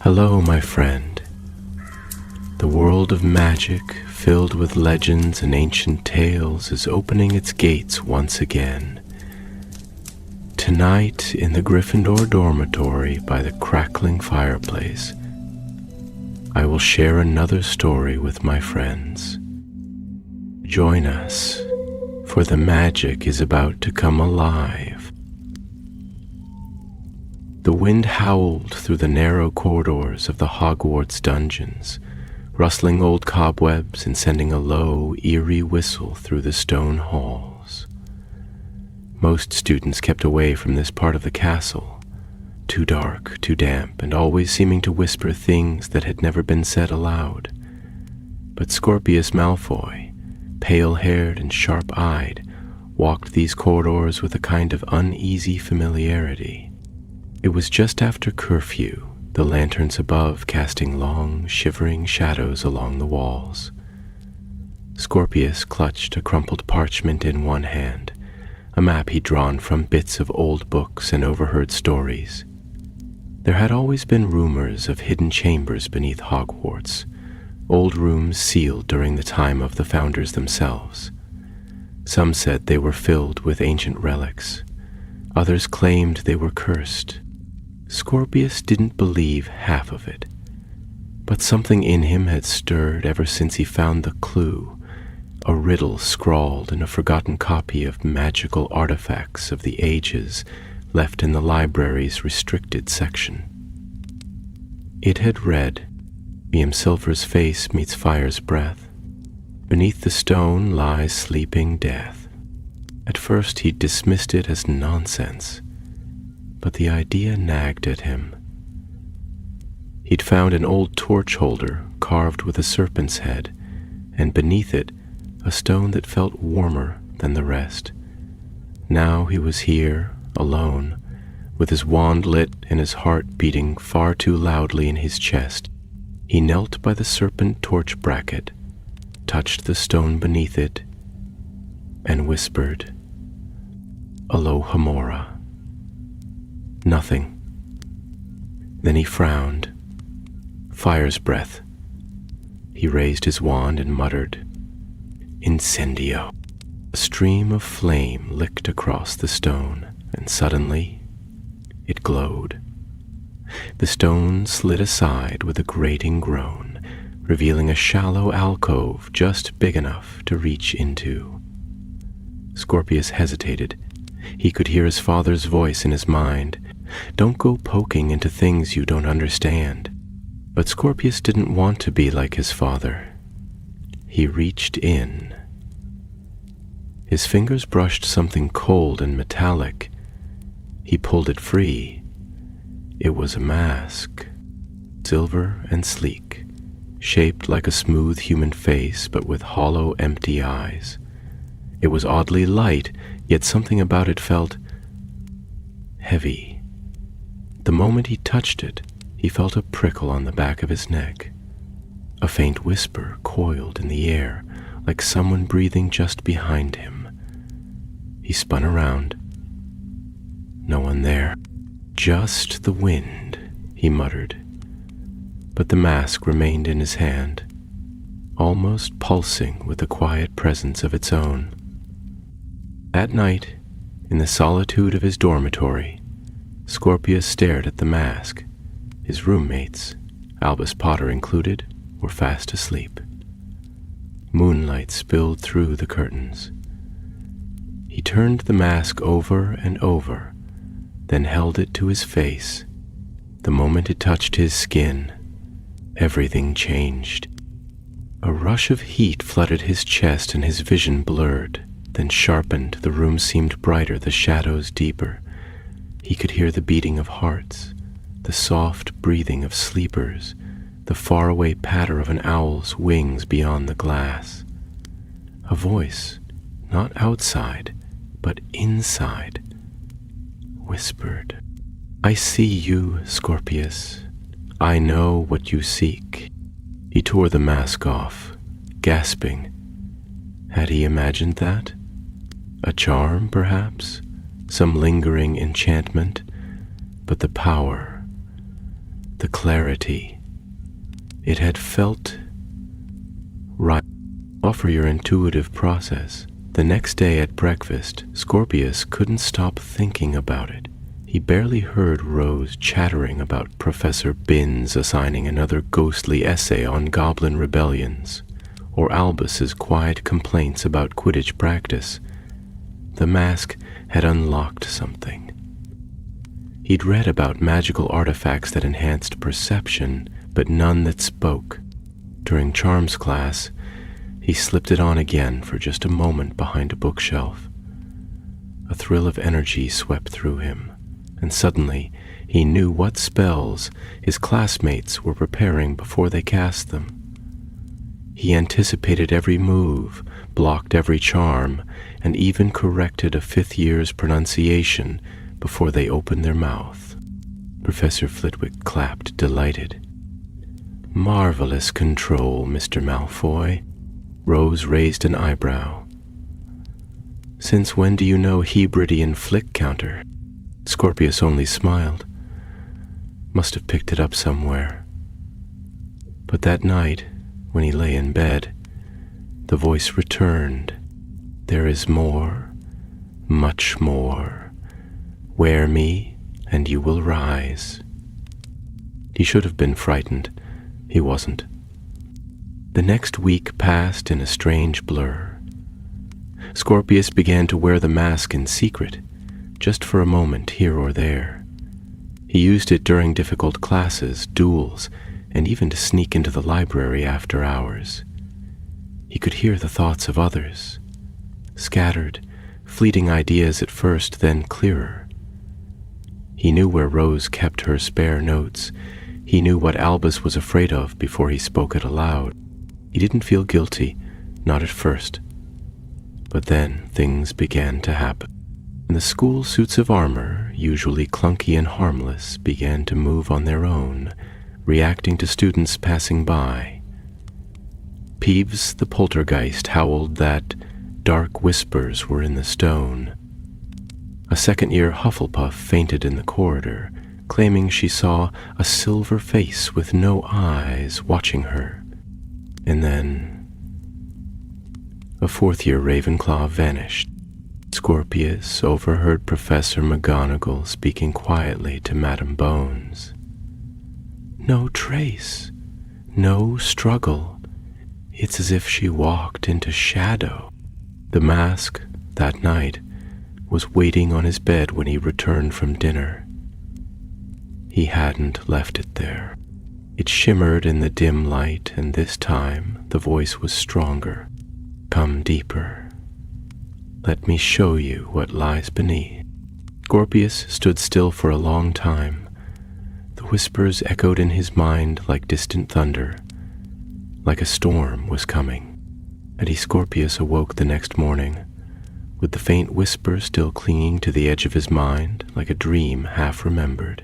Hello, my friend. The world of magic, filled with legends and ancient tales, is opening its gates once again. Tonight, in the Gryffindor dormitory by the crackling fireplace, I will share another story with my friends. Join us, for the magic is about to come alive. The wind howled through the narrow corridors of the Hogwarts dungeons, rustling old cobwebs and sending a low, eerie whistle through the stone halls. Most students kept away from this part of the castle, too dark, too damp, and always seeming to whisper things that had never been said aloud. But Scorpius Malfoy, pale-haired and sharp-eyed, walked these corridors with a kind of uneasy familiarity. It was just after curfew, the lanterns above casting long, shivering shadows along the walls. Scorpius clutched a crumpled parchment in one hand, a map he'd drawn from bits of old books and overheard stories. There had always been rumors of hidden chambers beneath Hogwarts, old rooms sealed during the time of the founders themselves. Some said they were filled with ancient relics. Others claimed they were cursed. Scorpius didn't believe half of it, but something in him had stirred ever since he found the clue, a riddle scrawled in a forgotten copy of magical artifacts of the ages left in the library's restricted section. It had read, "Beam Silver's face meets fire's breath. Beneath the stone lies sleeping death." At first he dismissed it as nonsense, but the idea nagged at him. He'd found an old torch holder carved with a serpent's head, and beneath it a stone that felt warmer than the rest. Now he was here, alone, with his wand lit and his heart beating far too loudly in his chest. He knelt by the serpent torch bracket, touched the stone beneath it, and whispered, "Alohomora." Nothing. Then he frowned. Fire's breath. He raised his wand and muttered, "Incendio." A stream of flame licked across the stone, and suddenly it glowed. The stone slid aside with a grating groan, revealing a shallow alcove just big enough to reach into. Scorpius hesitated. He could hear his father's voice in his mind. "Don't go poking into things you don't understand." But Scorpius didn't want to be like his father. He reached in. His fingers brushed something cold and metallic. He pulled it free. It was a mask, silver and sleek, shaped like a smooth human face but with hollow, empty eyes. It was oddly light, yet something about it felt heavy. The moment he touched it, he felt a prickle on the back of his neck. A faint whisper coiled in the air, like someone breathing just behind him. He spun around. No one there. "Just the wind," he muttered. But the mask remained in his hand, almost pulsing with a quiet presence of its own. At night, in the solitude of his dormitory, Scorpius stared at the mask. His roommates, Albus Potter included, were fast asleep. Moonlight spilled through the curtains. He turned the mask over and over, then held it to his face. The moment it touched his skin, everything changed. A rush of heat flooded his chest and his vision blurred, then sharpened. The room seemed brighter, the shadows deeper. He could hear the beating of hearts, the soft breathing of sleepers, the faraway patter of an owl's wings beyond the glass. A voice, not outside, but inside, whispered, "I see you, Scorpius. I know what you seek." He tore the mask off, gasping. Had he imagined that? A charm, perhaps? Some lingering enchantment? But the power, the clarity. It had felt right. Offer your intuitive process. The next day at breakfast, Scorpius couldn't stop thinking about it. He barely heard Rose chattering about Professor Binns assigning another ghostly essay on goblin rebellions, or Albus's quiet complaints about Quidditch practice. The mask had unlocked something. He'd read about magical artifacts that enhanced perception, but none that spoke. During Charms class, he slipped it on again for just a moment behind a bookshelf. A thrill of energy swept through him, and suddenly he knew what spells his classmates were preparing before they cast them. He anticipated every move, blocked every charm, and even corrected a fifth year's pronunciation before they opened their mouth. Professor Flitwick clapped, delighted. "Marvelous control, Mr. Malfoy." Rose raised an eyebrow. "Since when do you know Hebridean flick counter?" Scorpius only smiled. Must have picked it up somewhere. But that night, when he lay in bed, the voice returned. "There is more, much more. Wear me, and you will rise." He should have been frightened. He wasn't. The next week passed in a strange blur. Scorpius began to wear the mask in secret, just for a moment here or there. He used it during difficult classes, duels, and even to sneak into the library after hours. He could hear the thoughts of others, scattered, fleeting ideas at first, then clearer. He knew where Rose kept her spare notes. He knew what Albus was afraid of before he spoke it aloud. He didn't feel guilty, not at first. But then things began to happen. And the school suits of armor, usually clunky and harmless, began to move on their own, reacting to students passing by. Peeves the poltergeist howled that dark whispers were in the stone. A second-year Hufflepuff fainted in the corridor, claiming she saw a silver face with no eyes watching her. And then a fourth-year Ravenclaw vanished. Scorpius overheard Professor McGonagall speaking quietly to Madame Bones. "No trace, no struggle. It's as if she walked into shadow." The mask, that night, was waiting on his bed when he returned from dinner. He hadn't left it there. It shimmered in the dim light, and this time the voice was stronger. "Come deeper. Let me show you what lies beneath." Scorpius stood still for a long time. The whispers echoed in his mind like distant thunder, like a storm was coming. And Scorpius awoke the next morning, with the faint whisper still clinging to the edge of his mind like a dream half remembered.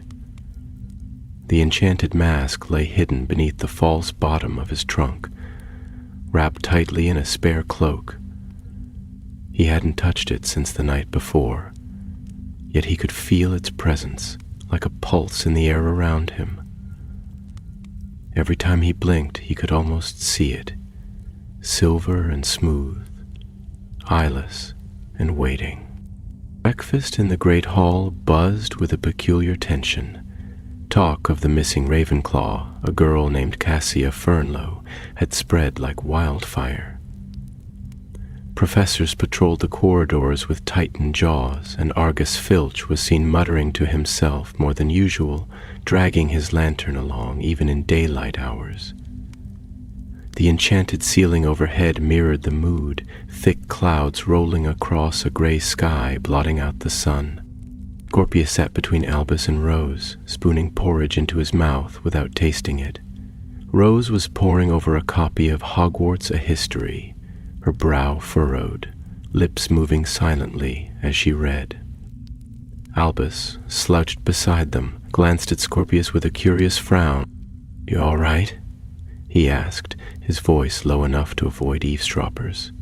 The enchanted mask lay hidden beneath the false bottom of his trunk, wrapped tightly in a spare cloak. He hadn't touched it since the night before, yet he could feel its presence like a pulse in the air around him. Every time he blinked, he could almost see it, silver and smooth, eyeless and waiting. Breakfast in the great hall buzzed with a peculiar tension. Talk of the missing Ravenclaw, a girl named Cassia Fernlow, had spread like wildfire. Professors patrolled the corridors with tightened jaws, and Argus Filch was seen muttering to himself more than usual, dragging his lantern along even in daylight hours. The enchanted ceiling overhead mirrored the mood, thick clouds rolling across a gray sky, blotting out the sun. Scorpius sat between Albus and Rose, spooning porridge into his mouth without tasting it. Rose was poring over a copy of Hogwarts: A History, her brow furrowed, lips moving silently as she read. Albus, slouched beside them, glanced at Scorpius with a curious frown. "You all right?" he asked, his voice low enough to avoid eavesdroppers.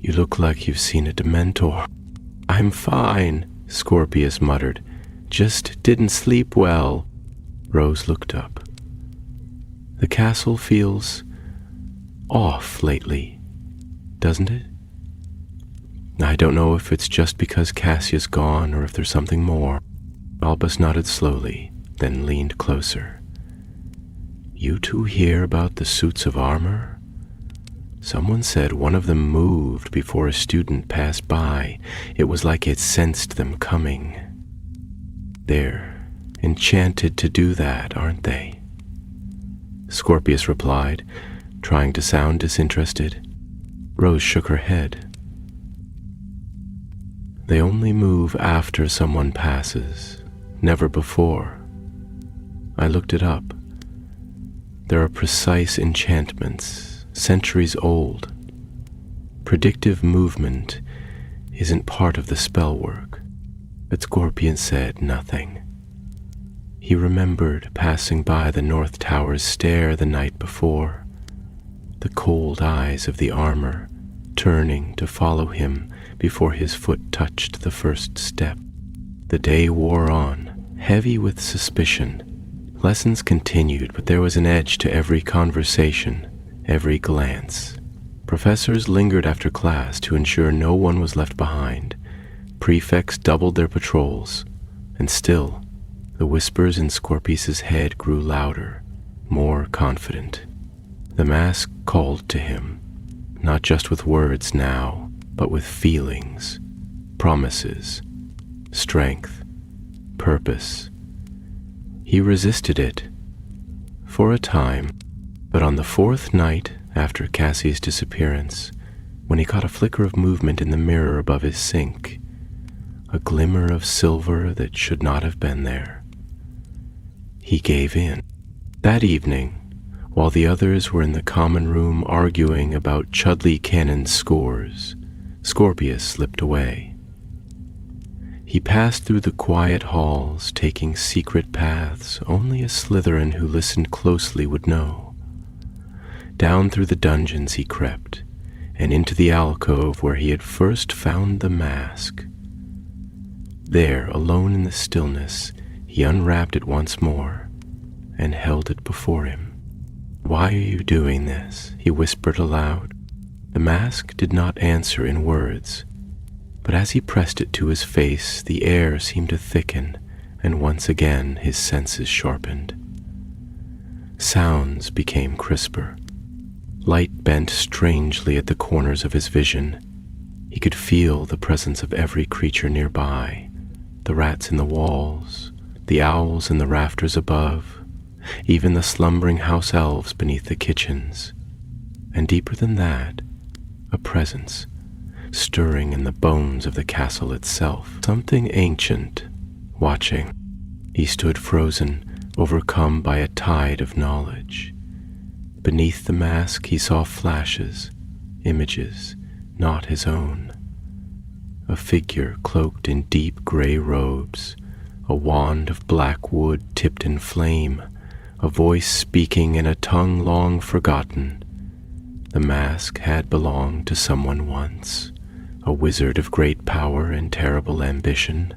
"You look like you've seen a Dementor." "I'm fine," Scorpius muttered, just didn't sleep well." Rose looked up. "The castle feels off lately, doesn't it?" "I don't know if it's just because Cassia's gone or if there's something more." Albus nodded slowly, then leaned closer. "You two hear about the suits of armor? Someone said one of them moved before a student passed by. It was like it sensed them coming. They're enchanted to do that, aren't they?" Scorpius replied, trying to sound disinterested. Rose shook her head. "They only move after someone passes, never before. I looked it up. There are precise enchantments, centuries old. Predictive movement isn't part of the spell work." But Scorpion said nothing. He remembered passing by the North Tower's stair the night before, the cold eyes of the armor turning to follow him before his foot touched the first step. The day wore on, heavy with suspicion. Lessons continued, but there was an edge to every conversation, every glance. Professors lingered after class to ensure no one was left behind. Prefects doubled their patrols, and still, the whispers in Scorpius's head grew louder, more confident. The mask called to him, not just with words now, but with feelings, promises, strength, purpose. He resisted it for a time, but on the fourth night after Cassie's disappearance, when he caught a flicker of movement in the mirror above his sink, a glimmer of silver that should not have been there, he gave in. That evening, while the others were in the common room arguing about Chudley Cannon's scores, Scorpius slipped away. He passed through the quiet halls, taking secret paths only a Slytherin who listened closely would know. Down through the dungeons he crept, and into the alcove where he had first found the mask. There, alone in the stillness, he unwrapped it once more and held it before him. "Why are you doing this?" he whispered aloud. The mask did not answer in words, but as he pressed it to his face, the air seemed to thicken, and once again his senses sharpened. Sounds became crisper. Light bent strangely at the corners of his vision. He could feel the presence of every creature nearby, the rats in the walls, the owls in the rafters above, even the slumbering house elves beneath the kitchens. And deeper than that, a presence, stirring in the bones of the castle itself, something ancient, watching. He stood frozen, overcome by a tide of knowledge. Beneath the mask he saw flashes, images, not his own. A figure cloaked in deep gray robes, a wand of black wood tipped in flame, a voice speaking in a tongue long forgotten. The mask had belonged to someone once, a wizard of great power and terrible ambition.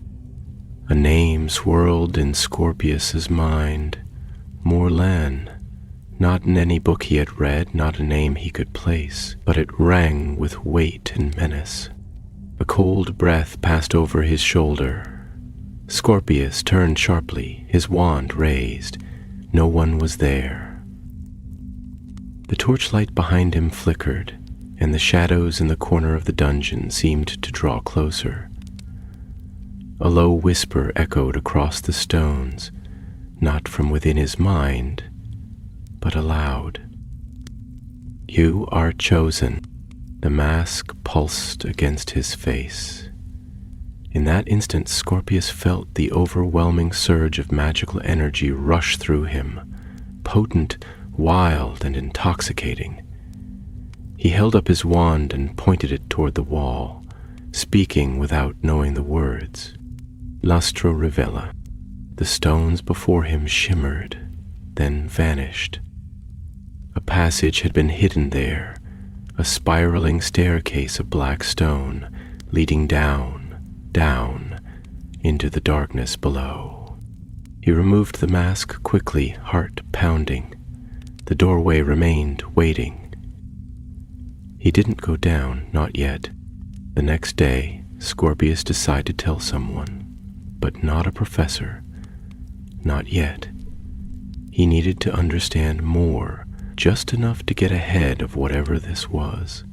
A name swirled in Scorpius's mind, Morlan. Not in any book he had read, not a name he could place, but it rang with weight and menace. A cold breath passed over his shoulder. Scorpius turned sharply, his wand raised. No one was there. The torchlight behind him flickered, and the shadows in the corner of the dungeon seemed to draw closer. A low whisper echoed across the stones, not from within his mind, but aloud. "You are chosen." The mask pulsed against his face. In that instant, Scorpius felt the overwhelming surge of magical energy rush through him, potent, wild, and intoxicating. He held up his wand and pointed it toward the wall, speaking without knowing the words. Lustro Rivella. The stones before him shimmered, then vanished. A passage had been hidden there, a spiraling staircase of black stone, leading down, into the darkness below. He removed the mask quickly, heart pounding. The doorway remained waiting. He didn't go down, not yet. The next day, Scorpius decided to tell someone, but not a professor. Not yet. He needed to understand more, just enough to get ahead of whatever this was.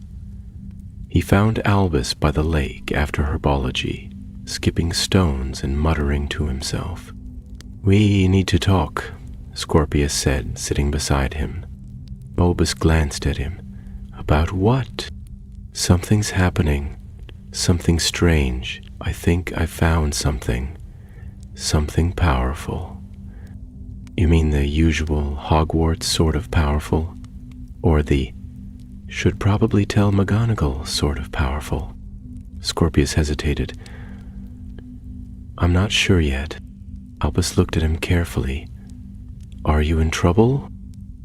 He found Albus by the lake after herbology, skipping stones and muttering to himself. "We need to talk," Scorpius said, sitting beside him. Albus glanced at him. "About what?" "Something's happening. Something strange. I think I found something. Something powerful." "You mean the usual Hogwarts sort of powerful? Or the should probably tell McGonagall sort of powerful?" Scorpius hesitated. "I'm not sure yet." Albus looked at him carefully. "Are you in trouble?"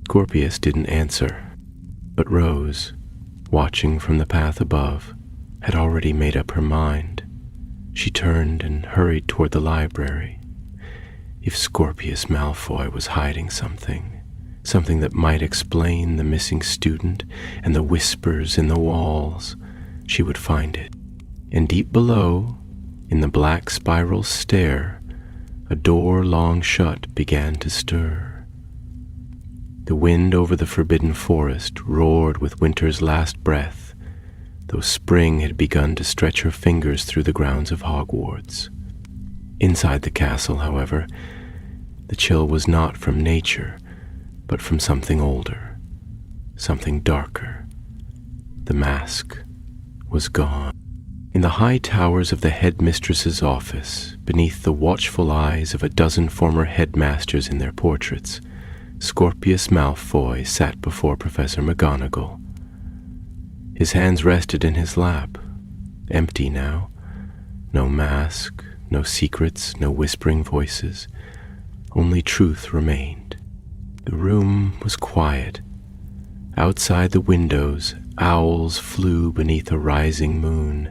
Scorpius didn't answer, but Rose, watching from the path above, had already made up her mind. She turned and hurried toward the library. If Scorpius Malfoy was hiding something that might explain the missing student and the whispers in the walls, she would find it. And deep below, in the black spiral stair, a door long shut began to stir. The wind over the forbidden forest roared with winter's last breath, though spring had begun to stretch her fingers through the grounds of Hogwarts. Inside the castle, however, the chill was not from nature, but from something older, something darker. The mask was gone. In the high towers of the headmistress's office, beneath the watchful eyes of a dozen former headmasters in their portraits, Scorpius Malfoy sat before Professor McGonagall. His hands rested in his lap, empty now. No mask, no secrets, no whispering voices. Only truth remained. The room was quiet. Outside the windows, owls flew beneath a rising moon.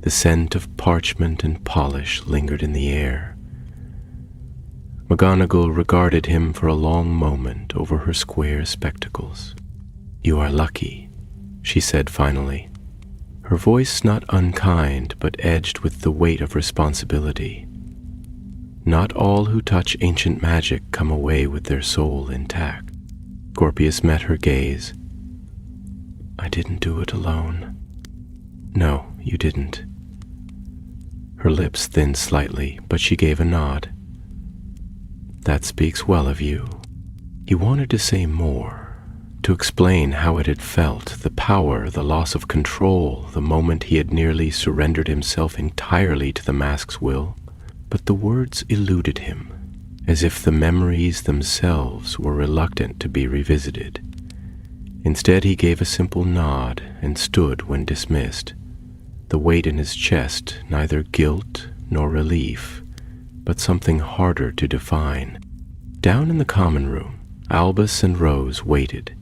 The scent of parchment and polish lingered in the air. McGonagall regarded him for a long moment over her square spectacles. "You are lucky," she said finally, her voice not unkind but edged with the weight of responsibility. "Not all who touch ancient magic come away with their soul intact." Scorpius met her gaze. "I didn't do it alone." "No, you didn't." Her lips thinned slightly, but she gave a nod. "That speaks well of you." He wanted to say more, to explain how it had felt, the power, the loss of control, the moment he had nearly surrendered himself entirely to the mask's will, but the words eluded him, as if the memories themselves were reluctant to be revisited. Instead, he gave a simple nod and stood when dismissed, the weight in his chest neither guilt nor relief, but something harder to define. Down in the common room, Albus and Rose waited.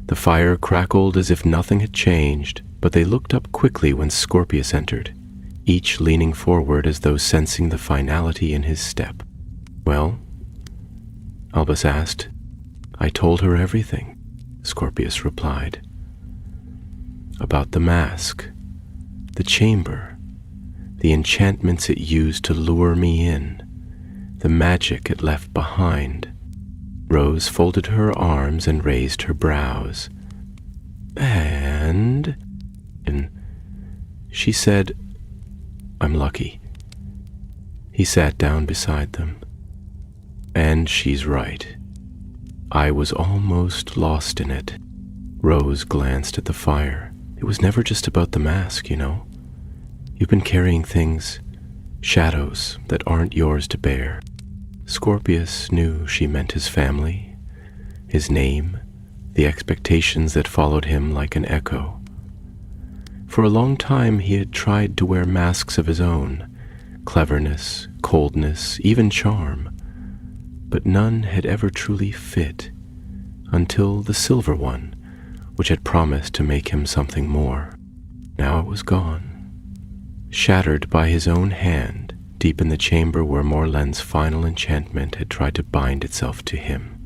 The fire crackled as if nothing had changed, but they looked up quickly when Scorpius entered, each leaning forward as though sensing the finality in his step. "Well?" Albus asked. "I told her everything," Scorpius replied. "About the mask, the chamber, the enchantments it used to lure me in, the magic it left behind." Rose folded her arms and raised her brows. And she said, "I'm lucky." He sat down beside them. "And she's right. I was almost lost in it." Rose glanced at the fire. "It was never just about the mask, you know. You've been carrying things, shadows that aren't yours to bear." Scorpius knew she meant his family, his name, the expectations that followed him like an echo. For a long time he had tried to wear masks of his own, cleverness, coldness, even charm, but none had ever truly fit, until the silver one, which had promised to make him something more. Now it was gone, shattered by his own hand, deep in the chamber where Morlen's final enchantment had tried to bind itself to him.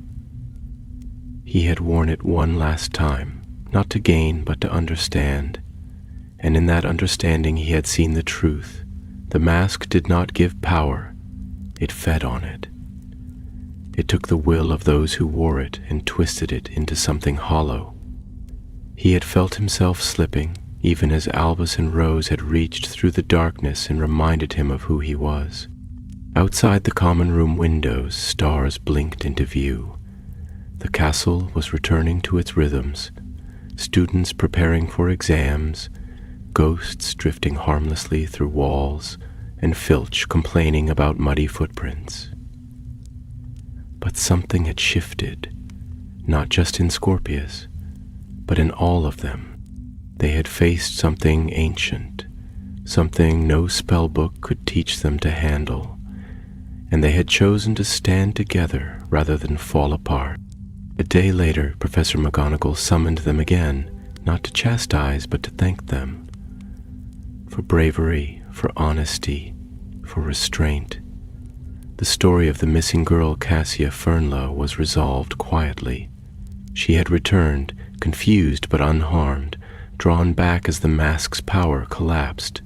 He had worn it one last time, not to gain but to understand, and in that understanding he had seen the truth. The mask did not give power, it fed on it. It took the will of those who wore it and twisted it into something hollow. He had felt himself slipping, even as Albus and Rose had reached through the darkness and reminded him of who he was. Outside the common room windows, stars blinked into view. The castle was returning to its rhythms, students preparing for exams, ghosts drifting harmlessly through walls, and Filch complaining about muddy footprints. But something had shifted, not just in Scorpius, but in all of them. They had faced something ancient, something no spellbook could teach them to handle, and they had chosen to stand together rather than fall apart. A day later, Professor McGonagall summoned them again, not to chastise but to thank them. For bravery, for honesty, for restraint. The story of the missing girl Cassia Fernlow was resolved quietly. She had returned, confused but unharmed, drawn back as the mask's power collapsed.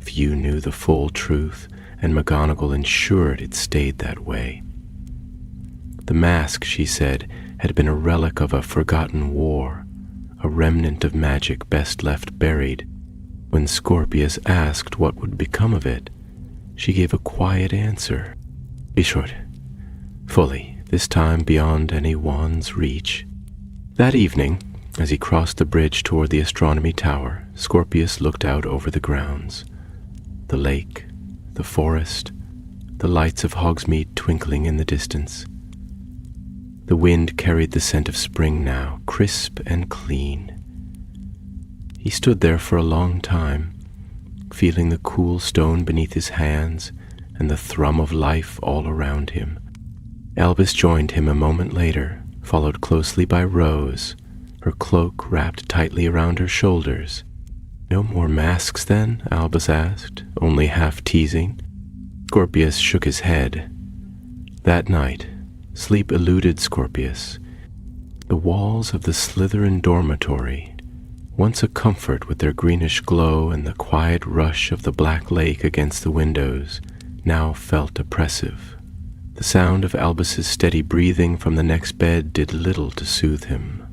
Few knew the full truth, and McGonagall ensured it stayed that way. The mask, she said, had been a relic of a forgotten war, a remnant of magic best left buried. When Scorpius asked what would become of it, she gave a quiet answer. Be short, fully, this time beyond any wand's reach. That evening, as he crossed the bridge toward the astronomy tower, Scorpius looked out over the grounds. The lake, the forest, the lights of Hogsmeade twinkling in the distance. The wind carried the scent of spring now, crisp and clean. He stood there for a long time, feeling the cool stone beneath his hands and the thrum of life all around him. Albus joined him a moment later, followed closely by Rose, her cloak wrapped tightly around her shoulders. No more masks then? Albus asked, only half teasing. Scorpius shook his head. That night, sleep eluded Scorpius. The walls of the Slytherin dormitory, once a comfort with their greenish glow and the quiet rush of the black lake against the windows, now felt oppressive. The sound of Albus's steady breathing from the next bed did little to soothe him.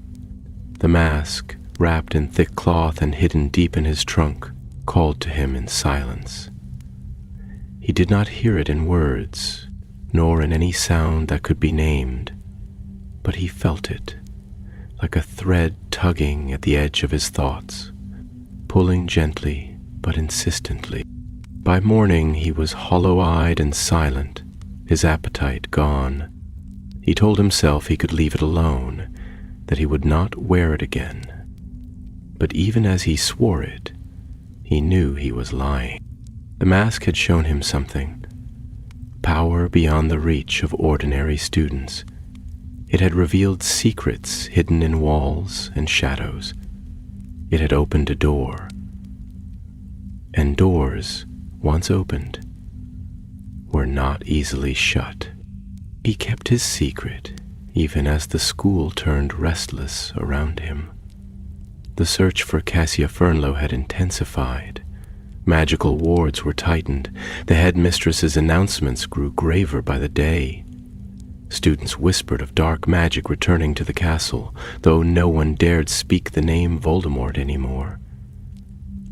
The mask, wrapped in thick cloth and hidden deep in his trunk, called to him in silence. He did not hear it in words, nor in any sound that could be named, but he felt it, like a thread tugging at the edge of his thoughts, pulling gently but insistently. By morning he was hollow-eyed and silent, his appetite gone. He told himself he could leave it alone, that he would not wear it again. But even as he swore it, he knew he was lying. The mask had shown him something, power beyond the reach of ordinary students. It had revealed secrets hidden in walls and shadows. It had opened a door. And doors, once opened, were not easily shut. He kept his secret, even as the school turned restless around him. The search for Cassia Fernlow had intensified. Magical wards were tightened. The headmistress's announcements grew graver by the day. Students whispered of dark magic returning to the castle, though no one dared speak the name Voldemort anymore.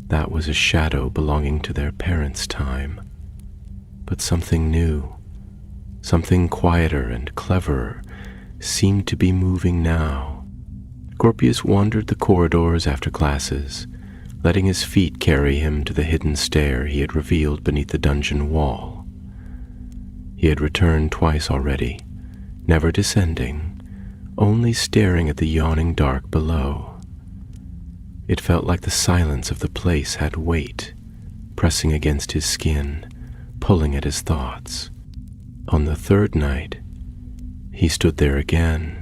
That was a shadow belonging to their parents' time. But something new, something quieter and cleverer, seemed to be moving now. Scorpius wandered the corridors after classes, letting his feet carry him to the hidden stair he had revealed beneath the dungeon wall. He had returned twice already, never descending, only staring at the yawning dark below. It felt like the silence of the place had weight, pressing against his skin, pulling at his thoughts. On the third night, he stood there again,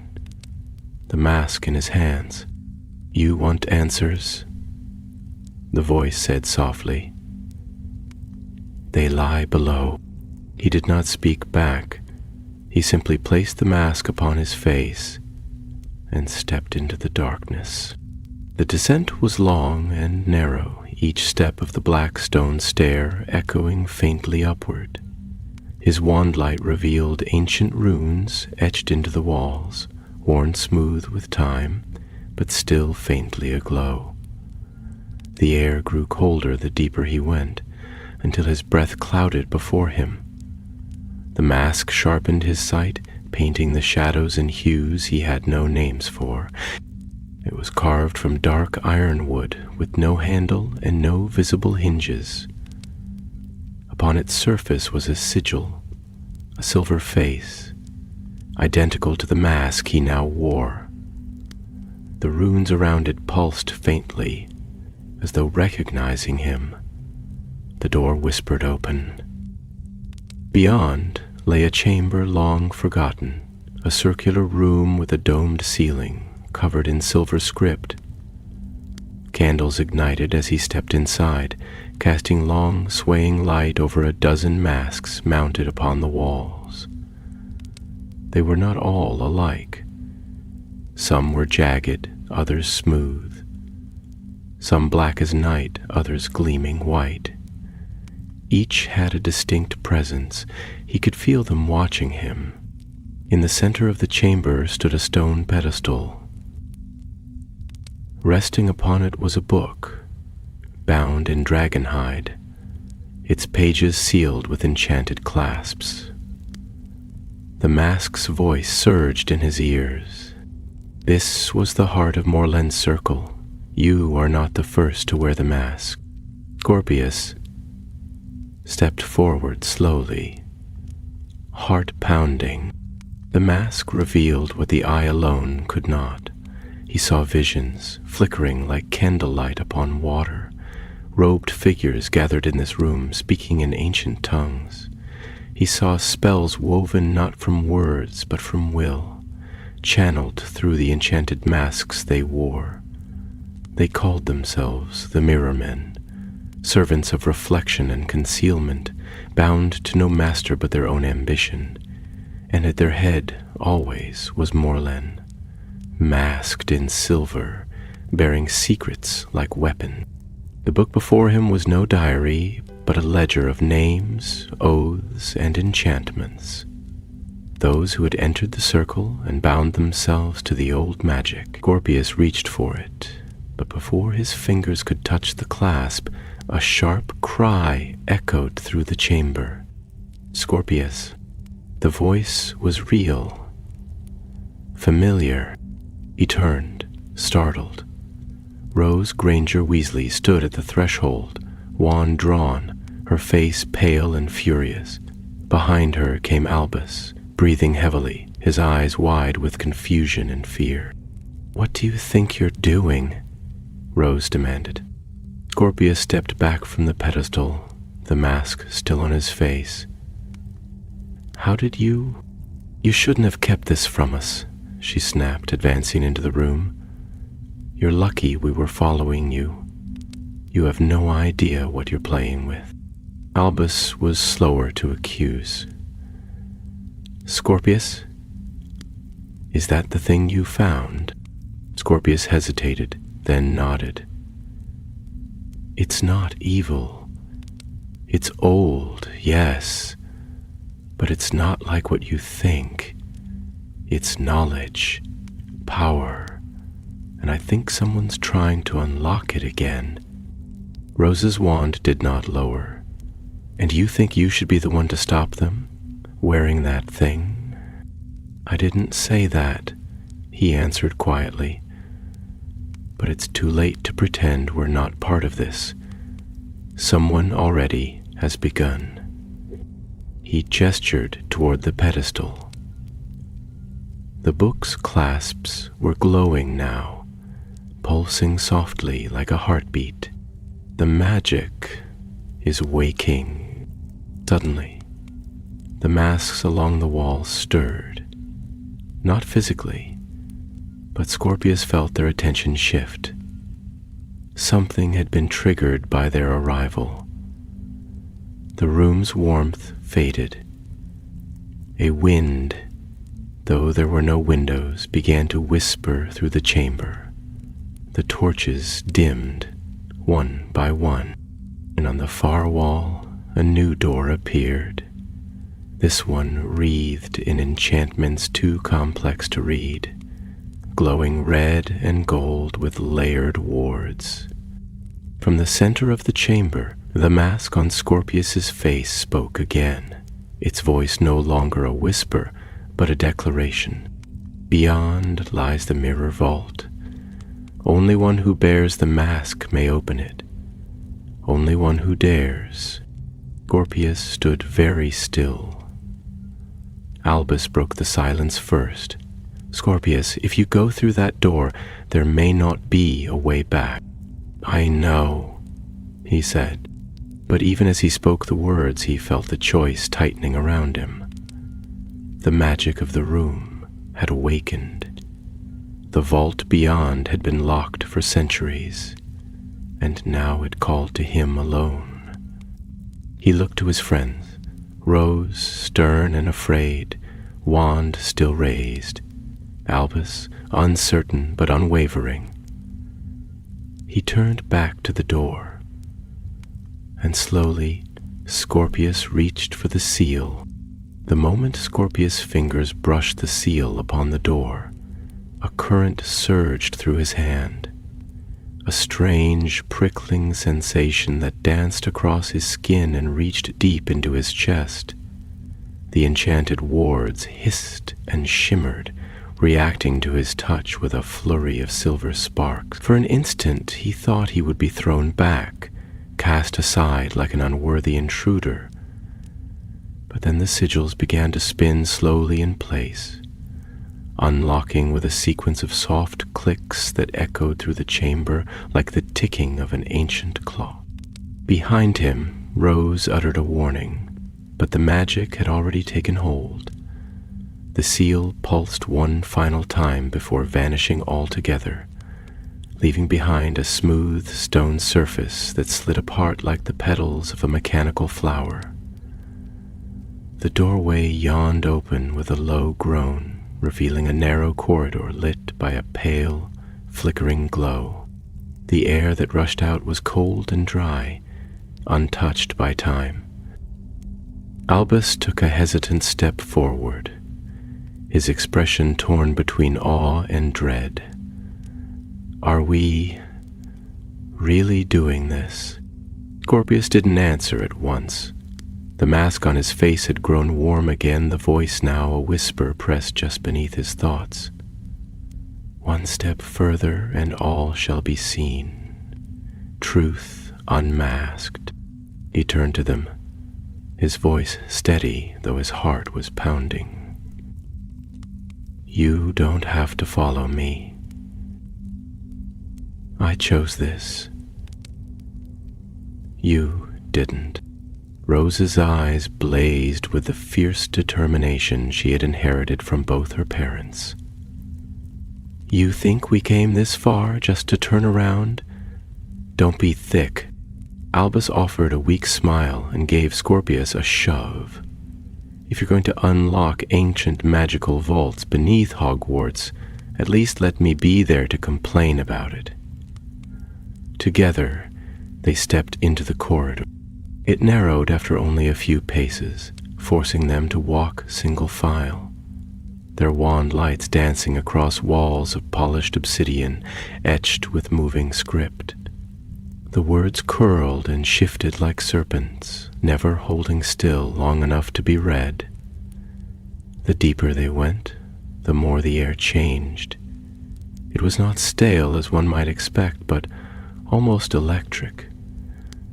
the mask in his hands. "You want answers?" The voice said softly. They lie below." He did not speak back. He simply placed the mask upon his face and stepped into the darkness. The descent was long and narrow, each step of the black stone stair echoing faintly upward. His wand light revealed ancient runes etched into the walls, worn smooth with time, but still faintly aglow. The air grew colder the deeper he went, until his breath clouded before him. The mask sharpened his sight, painting the shadows in hues he had no names for. It was carved from dark ironwood, with no handle and no visible hinges. Upon its surface was a sigil, a silver face, identical to the mask he now wore. The runes around it pulsed faintly, as though recognizing him. The door whispered open. Beyond lay a chamber long forgotten, a circular room with a domed ceiling, covered in silver script. Candles ignited as he stepped inside, casting long, swaying light over a dozen masks mounted upon the walls. They were not all alike. Some were jagged, others smooth. Some black as night, others gleaming white. Each had a distinct presence. He could feel them watching him. In the center of the chamber stood a stone pedestal. Resting upon it was a book, bound in dragon hide, its pages sealed with enchanted clasps. The mask's voice surged in his ears. "This was the heart of Morlen's circle. You are not the first to wear the mask." Scorpius stepped forward slowly, heart pounding. The mask revealed what the eye alone could not. He saw visions flickering like candlelight upon water, robed figures gathered in this room speaking in ancient tongues. He saw spells woven not from words but from will, channeled through the enchanted masks they wore. They called themselves the Mirror Men, servants of reflection and concealment, bound to no master but their own ambition, and at their head always was Morlen, masked in silver, bearing secrets like weapons. The book before him was no diary, but a ledger of names, oaths, and enchantments. Those who had entered the circle and bound themselves to the old magic. Scorpius reached for it, but before his fingers could touch the clasp, a sharp cry echoed through the chamber. "Scorpius." The voice was real, familiar. He turned, startled. Rose Granger Weasley stood at the threshold, wand drawn, her face pale and furious. Behind her came Albus, breathing heavily, his eyes wide with confusion and fear. "What do you think you're doing?" Rose demanded. Scorpius stepped back from the pedestal, the mask still on his face. "How did you shouldn't have kept this from us," she snapped, advancing into the room. "You're lucky we were following you. You have no idea what you're playing with." Albus was slower to accuse. "Scorpius, is that the thing you found?" Scorpius hesitated, then nodded. "It's not evil. It's old, yes, but it's not like what you think. It's knowledge, power, and I think someone's trying to unlock it again." Rose's wand did not lower. "And you think you should be the one to stop them, wearing that thing?" "I didn't say that," he answered quietly. "But it's too late to pretend we're not part of this. Someone already has begun." He gestured toward the pedestal. The book's clasps were glowing now, pulsing softly like a heartbeat. "The magic is waking." Suddenly, the masks along the wall stirred. Not physically, but Scorpius felt their attention shift. Something had been triggered by their arrival. The room's warmth faded. A wind, though there were no windows, began to whisper through the chamber. The torches dimmed, one by one, and on the far wall a new door appeared. This one wreathed in enchantments too complex to read, glowing red and gold with layered wards. From the center of the chamber, the mask on Scorpius's face spoke again, its voice no longer a whisper, but a declaration. Beyond lies the mirror vault. Only one who bears the mask may open it. Only one who dares. Scorpius stood very still. Albus broke the silence first. Scorpius, if you go through that door, there may not be a way back. I know, he said, but even as he spoke the words, he felt the choice tightening around him. The magic of the room had awakened. The vault beyond had been locked for centuries, and now it called to him alone. He looked to his friends, Rose, stern and afraid, wand still raised, Albus, uncertain but unwavering. He turned back to the door, and slowly Scorpius reached for the seal. The moment Scorpius' fingers brushed the seal upon the door, a current surged through his hand, a strange, prickling sensation that danced across his skin and reached deep into his chest. The enchanted wards hissed and shimmered, reacting to his touch with a flurry of silver sparks. For an instant he thought he would be thrown back, cast aside like an unworthy intruder. But then the sigils began to spin slowly in place, unlocking with a sequence of soft clicks that echoed through the chamber like the ticking of an ancient clock. Behind him, Rose uttered a warning, but the magic had already taken hold. The seal pulsed one final time before vanishing altogether, leaving behind a smooth stone surface that slid apart like the petals of a mechanical flower. The doorway yawned open with a low groan, revealing a narrow corridor lit by a pale, flickering glow. The air that rushed out was cold and dry, untouched by time. Albus took a hesitant step forward, his expression torn between awe and dread. Are we really doing this? Scorpius didn't answer at once. The mask on his face had grown warm again, the voice now a whisper pressed just beneath his thoughts. One step further and all shall be seen. Truth unmasked. He turned to them, his voice steady though his heart was pounding. You don't have to follow me. I chose this. You didn't. Rose's eyes blazed with the fierce determination she had inherited from both her parents. You think we came this far just to turn around? Don't be thick. Albus offered a weak smile and gave Scorpius a shove. If you're going to unlock ancient magical vaults beneath Hogwarts, at least let me be there to complain about it. Together, they stepped into the corridor. It narrowed after only a few paces, forcing them to walk single file, their wand lights dancing across walls of polished obsidian etched with moving script. The words curled and shifted like serpents, never holding still long enough to be read. The deeper they went, the more the air changed. It was not stale as one might expect, but almost electric,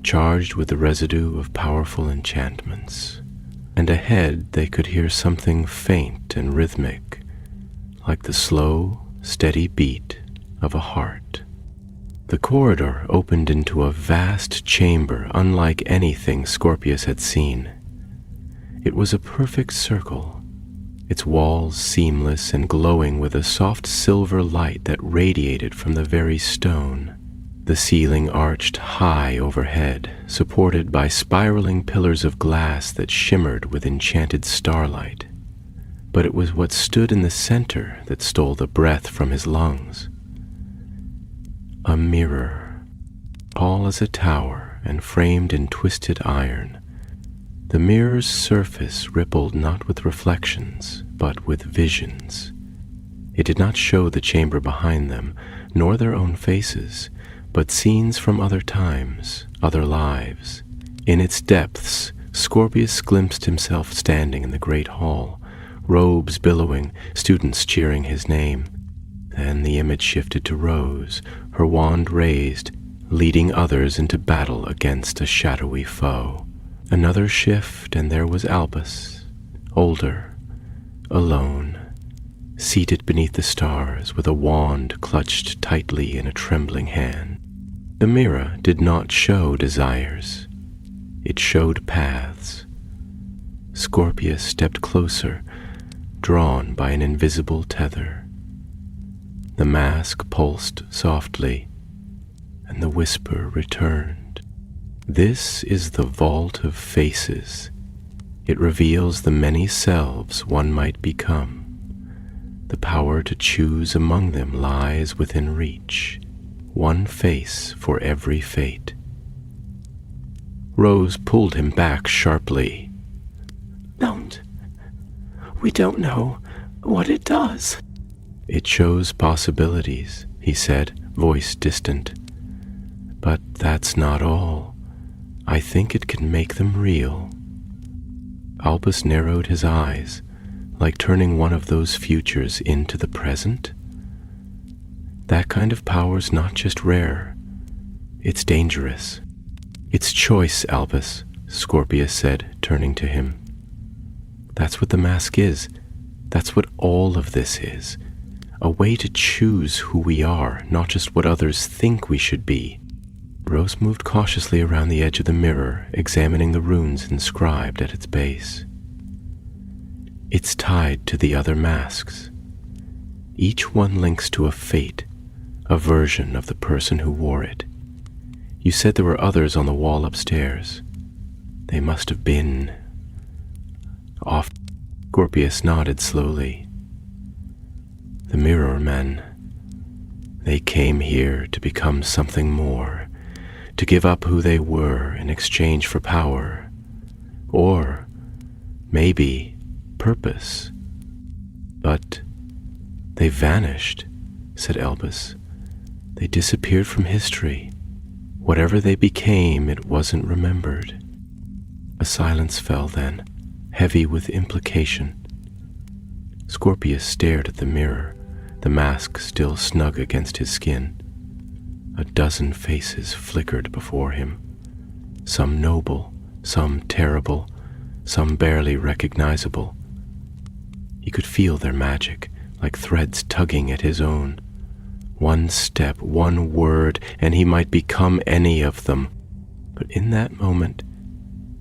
charged with the residue of powerful enchantments. And ahead they could hear something faint and rhythmic, like the slow, steady beat of a heart. The corridor opened into a vast chamber unlike anything Scorpius had seen. It was a perfect circle, its walls seamless and glowing with a soft silver light that radiated from the very stone. The ceiling arched high overhead, supported by spiraling pillars of glass that shimmered with enchanted starlight. But it was what stood in the center that stole the breath from his lungs. A mirror, tall as a tower and framed in twisted iron. The mirror's surface rippled not with reflections, but with visions. It did not show the chamber behind them, nor their own faces, but scenes from other times, other lives. In its depths, Scorpius glimpsed himself standing in the great hall, robes billowing, students cheering his name. Then the image shifted to Rose, her wand raised, leading others into battle against a shadowy foe. Another shift, and there was Albus, older, alone, seated beneath the stars with a wand clutched tightly in a trembling hand. The mirror did not show desires. It showed paths. Scorpius stepped closer, drawn by an invisible tether. The mask pulsed softly, and the whisper returned. This is the vault of faces. It reveals the many selves one might become. The power to choose among them lies within reach, one face for every fate. Rose pulled him back sharply. Don't. We don't know what it does. It shows possibilities, he said, voice distant. But that's not all. I think it can make them real. Albus narrowed his eyes, like turning one of those futures into the present. That kind of power's not just rare. It's dangerous. It's choice, Albus, Scorpius said, turning to him. That's what the mask is. That's what all of this is. A way to choose who we are, not just what others think we should be. Rose moved cautiously around the edge of the mirror, examining the runes inscribed at its base. It's tied to the other masks. Each one links to a fate, a version of the person who wore it. You said there were others on the wall upstairs. They must have been... Off. Scorpius nodded slowly. The Mirror Men. They came here to become something more, to give up who they were in exchange for power, or maybe purpose. But they vanished, said Albus. They disappeared from history. Whatever they became, it wasn't remembered. A silence fell then, heavy with implication. Scorpius stared at the mirror, the mask still snug against his skin. A dozen faces flickered before him, some noble, some terrible, some barely recognizable. He could feel their magic, like threads tugging at his own. One step, one word, and he might become any of them. But in that moment,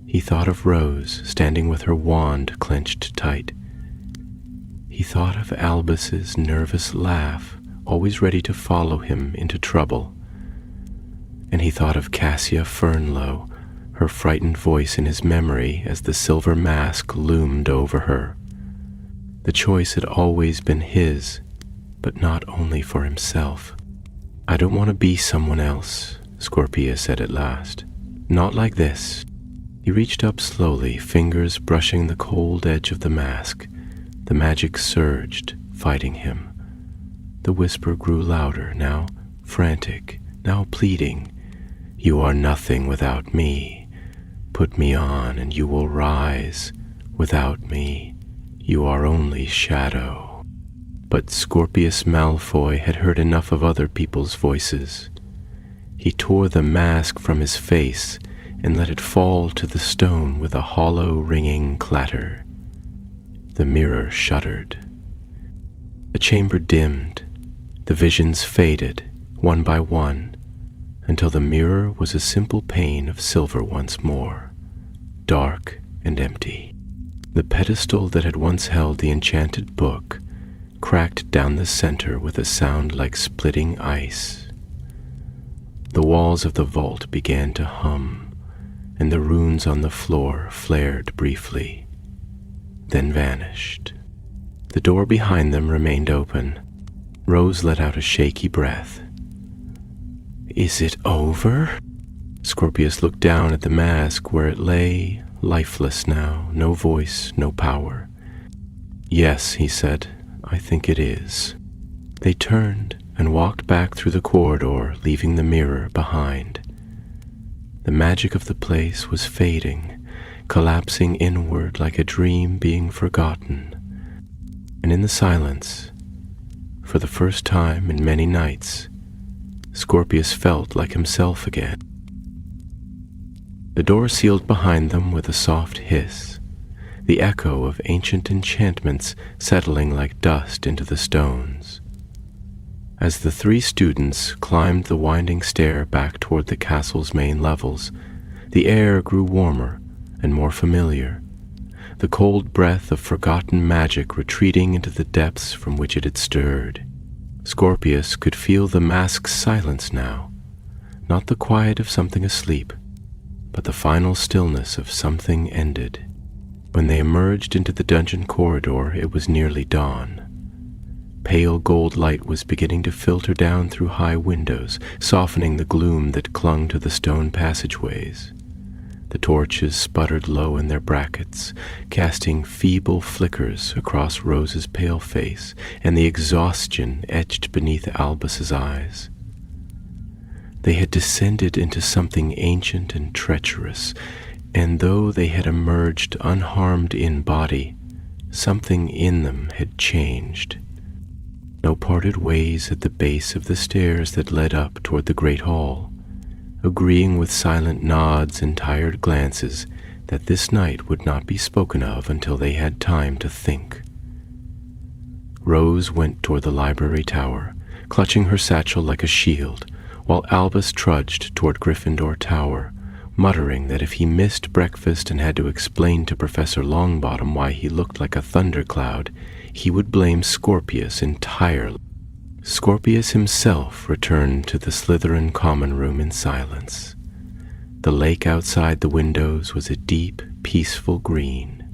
he thought of Rose standing with her wand clenched tight. He thought of Albus's nervous laugh, always ready to follow him into trouble. And he thought of Cassia Fernlow, her frightened voice in his memory as the silver mask loomed over her. The choice had always been his, but not only for himself. I don't want to be someone else, Scorpius said at last. Not like this. He reached up slowly, fingers brushing the cold edge of the mask. The magic surged, fighting him. The whisper grew louder, now frantic, now pleading. You are nothing without me. Put me on and you will rise. Without me, you are only shadow. But Scorpius Malfoy had heard enough of other people's voices. He tore the mask from his face and let it fall to the stone with a hollow, ringing clatter. The mirror shuddered. The chamber dimmed. The visions faded, one by one, until the mirror was a simple pane of silver once more, dark and empty. The pedestal that had once held the enchanted book cracked down the center with a sound like splitting ice. The walls of the vault began to hum, and the runes on the floor flared briefly, then vanished. The door behind them remained open. Rose let out a shaky breath. "Is it over?" Scorpius looked down at the mask where it lay, lifeless now, no voice, no power. "Yes," he said, "I think it is." They turned and walked back through the corridor, leaving the mirror behind. The magic of the place was fading, collapsing inward like a dream being forgotten. And in the silence, for the first time in many nights, Scorpius felt like himself again. The door sealed behind them with a soft hiss, the echo of ancient enchantments settling like dust into the stones. As the three students climbed the winding stair back toward the castle's main levels, the air grew warmer and more familiar, the cold breath of forgotten magic retreating into the depths from which it had stirred. Scorpius could feel the mask's silence now, not the quiet of something asleep, but the final stillness of something ended. When they emerged into the dungeon corridor, it was nearly dawn. Pale gold light was beginning to filter down through high windows, softening the gloom that clung to the stone passageways. The torches sputtered low in their brackets, casting feeble flickers across Rose's pale face and the exhaustion etched beneath Albus's eyes. They had descended into something ancient and treacherous, and though they had emerged unharmed in body, something in them had changed. No parted ways at the base of the stairs that led up toward the great hall, agreeing with silent nods and tired glances that this night would not be spoken of until they had time to think. Rose went toward the library tower, clutching her satchel like a shield, while Albus trudged toward Gryffindor Tower, muttering that if he missed breakfast and had to explain to Professor Longbottom why he looked like a thundercloud, he would blame Scorpius entirely. Scorpius himself returned to the Slytherin common room in silence. The lake outside the windows was a deep, peaceful green,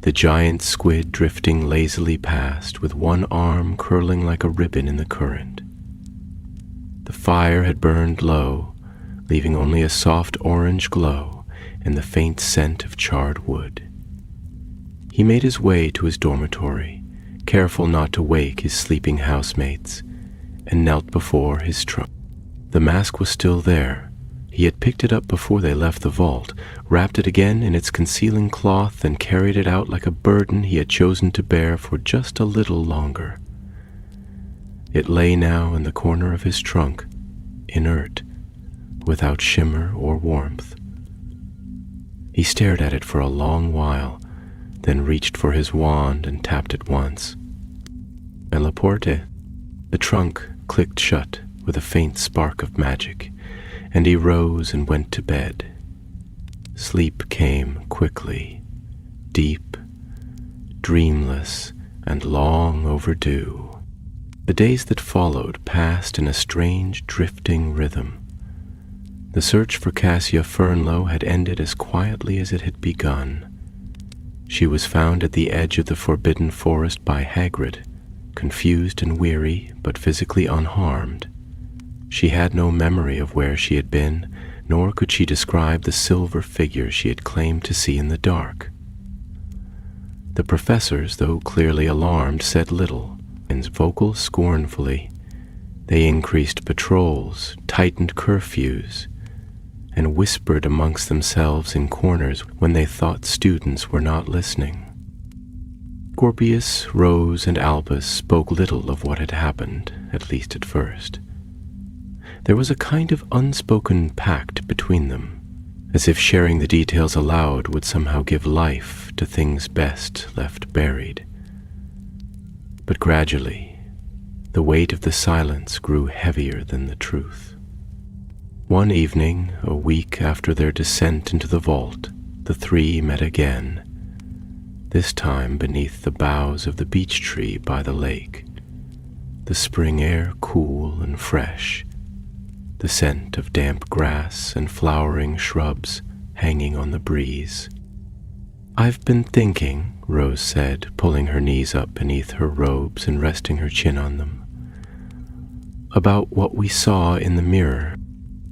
the giant squid drifting lazily past with one arm curling like a ribbon in the current. The fire had burned low, leaving only a soft orange glow and the faint scent of charred wood. He made his way to his dormitory, careful not to wake his sleeping housemates, and knelt before his trunk. The mask was still there. He had picked it up before they left the vault, wrapped it again in its concealing cloth, and carried it out like a burden he had chosen to bear for just a little longer. It lay now in the corner of his trunk, inert, without shimmer or warmth. He stared at it for a long while, then reached for his wand and tapped it once. "Et la porte." The trunk clicked shut with a faint spark of magic, and he rose and went to bed. Sleep came quickly, deep, dreamless, and long overdue. The days that followed passed in a strange, drifting rhythm. The search for Cassia Fernlow had ended as quietly as it had begun. She was found at the edge of the forbidden forest by Hagrid, confused and weary, but physically unharmed. She had no memory of where she had been, nor could she describe the silver figure she had claimed to see in the dark. The professors, though clearly alarmed, said little, and vocal scornfully. They increased patrols, tightened curfews, and whispered amongst themselves in corners when they thought students were not listening. Scorpius, Rose, and Albus spoke little of what had happened, at least at first. There was a kind of unspoken pact between them, as if sharing the details aloud would somehow give life to things best left buried. But gradually, the weight of the silence grew heavier than the truth. One evening, a week after their descent into the vault, the three met again, this time beneath the boughs of the beech tree by the lake, the spring air cool and fresh, the scent of damp grass and flowering shrubs hanging on the breeze. "I've been thinking," Rose said, pulling her knees up beneath her robes and resting her chin on them, "about what we saw in the mirror."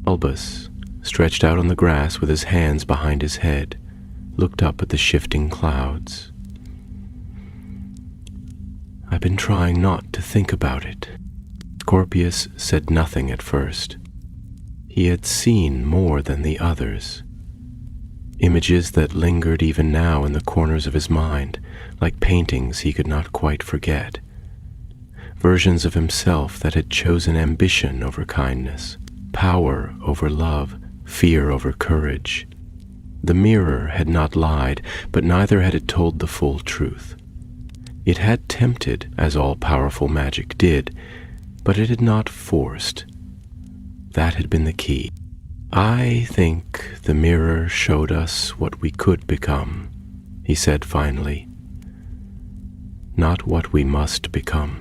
Albus, stretched out on the grass with his hands behind his head, looked up at the shifting clouds. "I've been trying not to think about it." Scorpius said nothing at first. He had seen more than the others. Images that lingered even now in the corners of his mind, like paintings he could not quite forget. Versions of himself that had chosen ambition over kindness, power over love, fear over courage. The mirror had not lied, but neither had it told the full truth. It had tempted, as all-powerful magic did, but it had not forced. That had been the key. "I think the mirror showed us what we could become," he said finally, "not what we must become."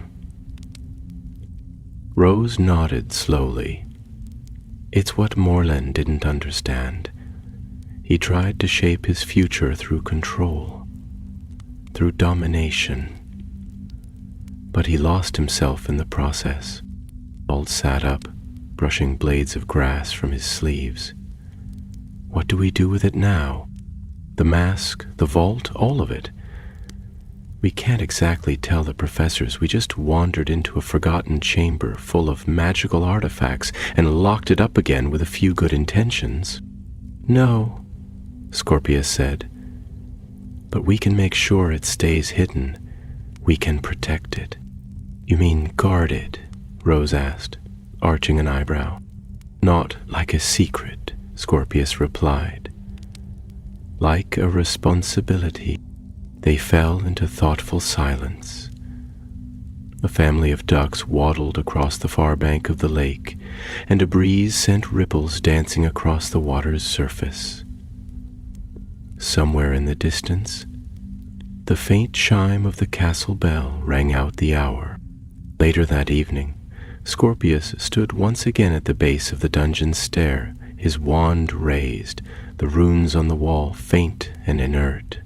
Rose nodded slowly. It's what Morland didn't understand. He tried to shape his future through control, through domination. But he lost himself in the process. Bald sat up, brushing blades of grass from his sleeves. "What do we do with it now? The mask, the vault, all of it? We can't exactly tell the professors we just wandered into a forgotten chamber full of magical artifacts and locked it up again with a few good intentions." "No," Scorpius said, "but we can make sure it stays hidden. We can protect it." "You mean guard it?" Rose asked, arching an eyebrow. "Not like a secret," Scorpius replied. "Like a responsibility." They fell into thoughtful silence. A family of ducks waddled across the far bank of the lake, and a breeze sent ripples dancing across the water's surface. Somewhere in the distance, the faint chime of the castle bell rang out the hour. Later that evening, Scorpius stood once again at the base of the dungeon's stair, his wand raised, the runes on the wall faint and inert.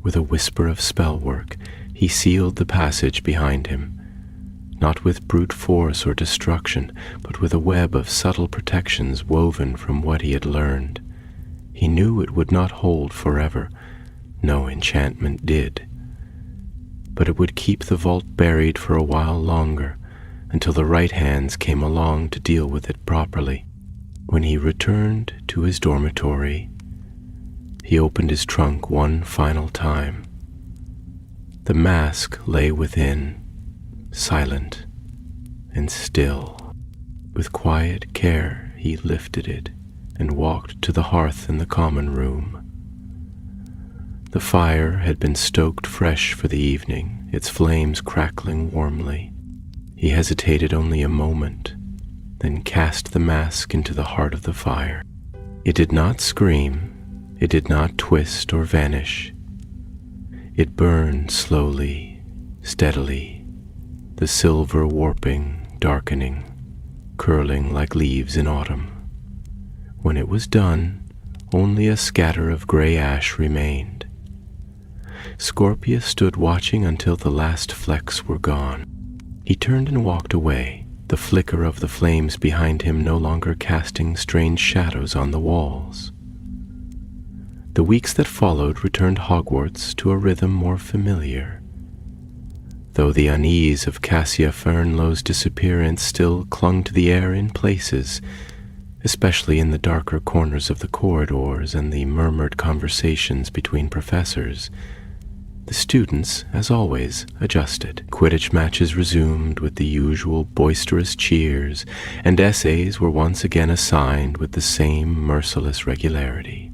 With a whisper of spell work, he sealed the passage behind him, not with brute force or destruction, but with a web of subtle protections woven from what he had learned. He knew it would not hold forever. No enchantment did. But it would keep the vault buried for a while longer, until the right hands came along to deal with it properly. When he returned to his dormitory, he opened his trunk one final time. The mask lay within, silent and still. With quiet care, he lifted it and walked to the hearth in the common room. The fire had been stoked fresh for the evening, its flames crackling warmly. He hesitated only a moment, then cast the mask into the heart of the fire. It did not scream, it did not twist or vanish. It burned slowly, steadily, the silver warping, darkening, curling like leaves in autumn. When it was done, only a scatter of gray ash remained. Scorpius stood watching until the last flecks were gone. He turned and walked away, the flicker of the flames behind him no longer casting strange shadows on the walls. The weeks that followed returned Hogwarts to a rhythm more familiar, though the unease of Cassia Fernlow's disappearance still clung to the air in places, especially in the darker corners of the corridors and the murmured conversations between professors. The students, as always, adjusted. Quidditch matches resumed with the usual boisterous cheers, and essays were once again assigned with the same merciless regularity.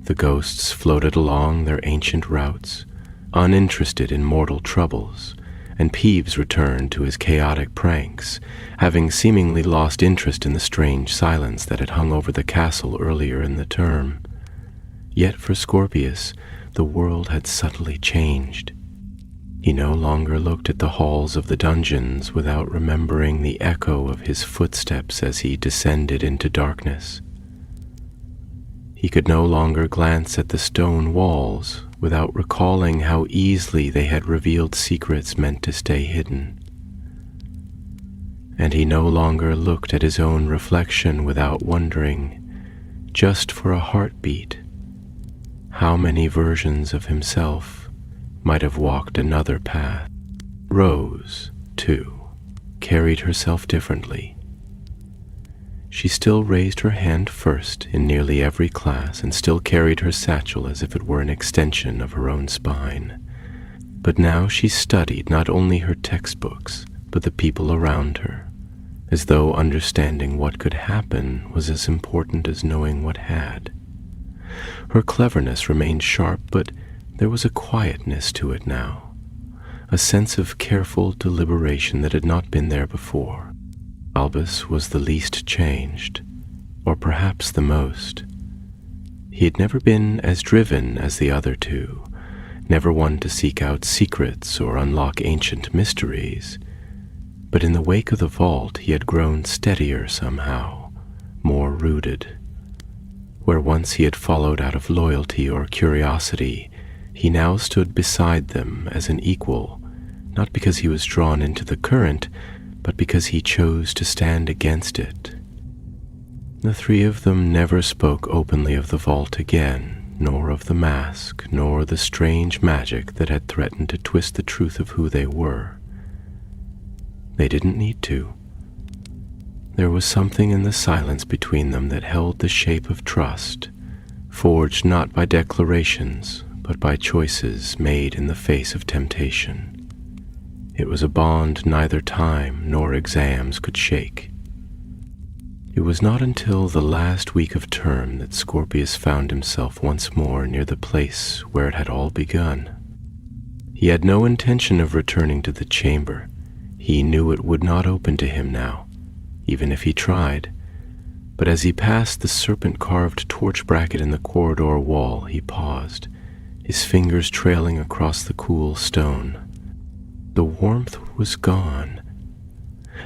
The ghosts floated along their ancient routes, uninterested in mortal troubles, and Peeves returned to his chaotic pranks, having seemingly lost interest in the strange silence that had hung over the castle earlier in the term. Yet for Scorpius, the world had subtly changed. He no longer looked at the halls of the dungeons without remembering the echo of his footsteps as he descended into darkness. He could no longer glance at the stone walls without recalling how easily they had revealed secrets meant to stay hidden. And he no longer looked at his own reflection without wondering, just for a heartbeat, how many versions of himself might have walked another path. Rose, too, carried herself differently. She still raised her hand first in nearly every class and still carried her satchel as if it were an extension of her own spine. But now she studied not only her textbooks, but the people around her, as though understanding what could happen was as important as knowing what had. Her cleverness remained sharp, but there was a quietness to it now, a sense of careful deliberation that had not been there before. Albus was the least changed, or perhaps the most. He had never been as driven as the other two, never one to seek out secrets or unlock ancient mysteries. But in the wake of the vault he had grown steadier somehow, more rooted. Where once he had followed out of loyalty or curiosity, he now stood beside them as an equal, not because he was drawn into the current, but because he chose to stand against it. The three of them never spoke openly of the vault again, nor of the mask, nor the strange magic that had threatened to twist the truth of who they were. They didn't need to. There was something in the silence between them that held the shape of trust, forged not by declarations, but by choices made in the face of temptation. It was a bond neither time nor exams could shake. It was not until the last week of term that Scorpius found himself once more near the place where it had all begun. He had no intention of returning to the chamber. He knew it would not open to him now, even if he tried. But as he passed the serpent-carved torch bracket in the corridor wall, he paused, his fingers trailing across the cool stone. The warmth was gone.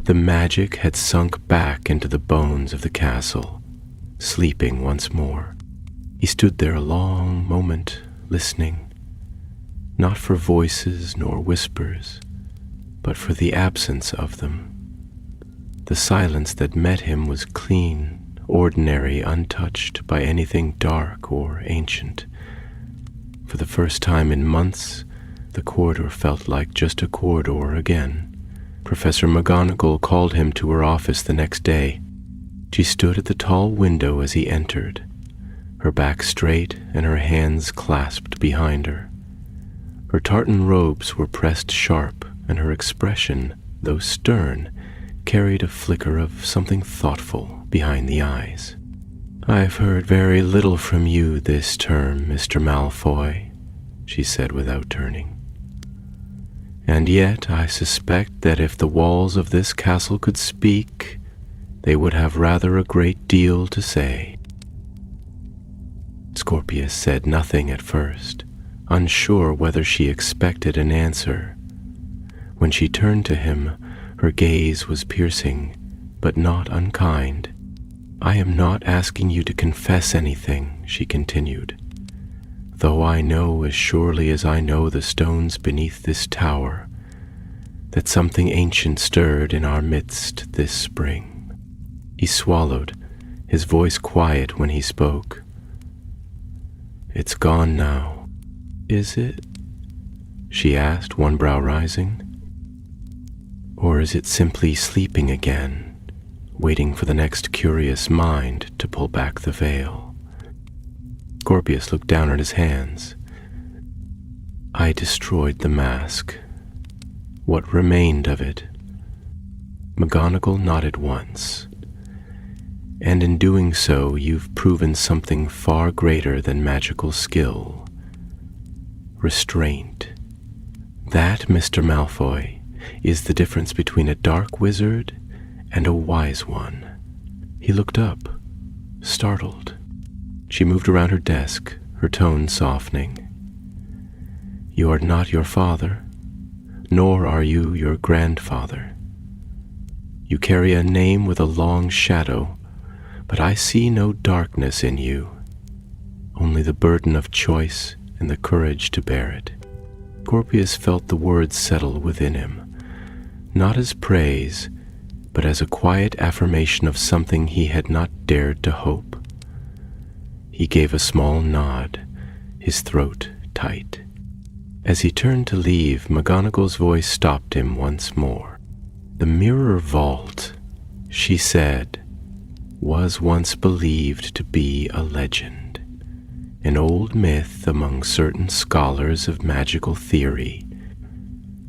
The magic had sunk back into the bones of the castle, sleeping once more. He stood there a long moment, listening, not for voices nor whispers, but for the absence of them. The silence that met him was clean, ordinary, untouched by anything dark or ancient. For the first time in months, the corridor felt like just a corridor again. Professor McGonagall called him to her office the next day. She stood at the tall window as he entered, her back straight and her hands clasped behind her. Her tartan robes were pressed sharp, and her expression, though stern, carried a flicker of something thoughtful behind the eyes. "I've heard very little from you this term, Mr. Malfoy," she said without turning. "And yet I suspect that if the walls of this castle could speak, they would have rather a great deal to say." Scorpius said nothing at first, unsure whether she expected an answer. When she turned to him, her gaze was piercing, but not unkind. "I am not asking you to confess anything," she continued, "though I know as surely as I know the stones beneath this tower, that something ancient stirred in our midst this spring." He swallowed, his voice quiet when he spoke. "It's gone now." "Is it?" she asked, one brow rising. "Or is it simply sleeping again, waiting for the next curious mind to pull back the veil?" Scorpius looked down at his hands. "I destroyed the mask. What remained of it?" McGonagall nodded once. "And in doing so, you've proven something far greater than magical skill. Restraint. That, Mr. Malfoy, is the difference between a dark wizard and a wise one." He looked up, startled. She moved around her desk, her tone softening. "You are not your father?" nor are you your grandfather. You carry a name with a long shadow, but I see no darkness in you, only the burden of choice and the courage to bear it. Scorpius felt the words settle within him, not as praise, but as a quiet affirmation of something he had not dared to hope. He gave a small nod, his throat tight. As he turned to leave, McGonagall's voice stopped him once more. The Mirror Vault, she said, was once believed to be a legend, an old myth among certain scholars of magical theory.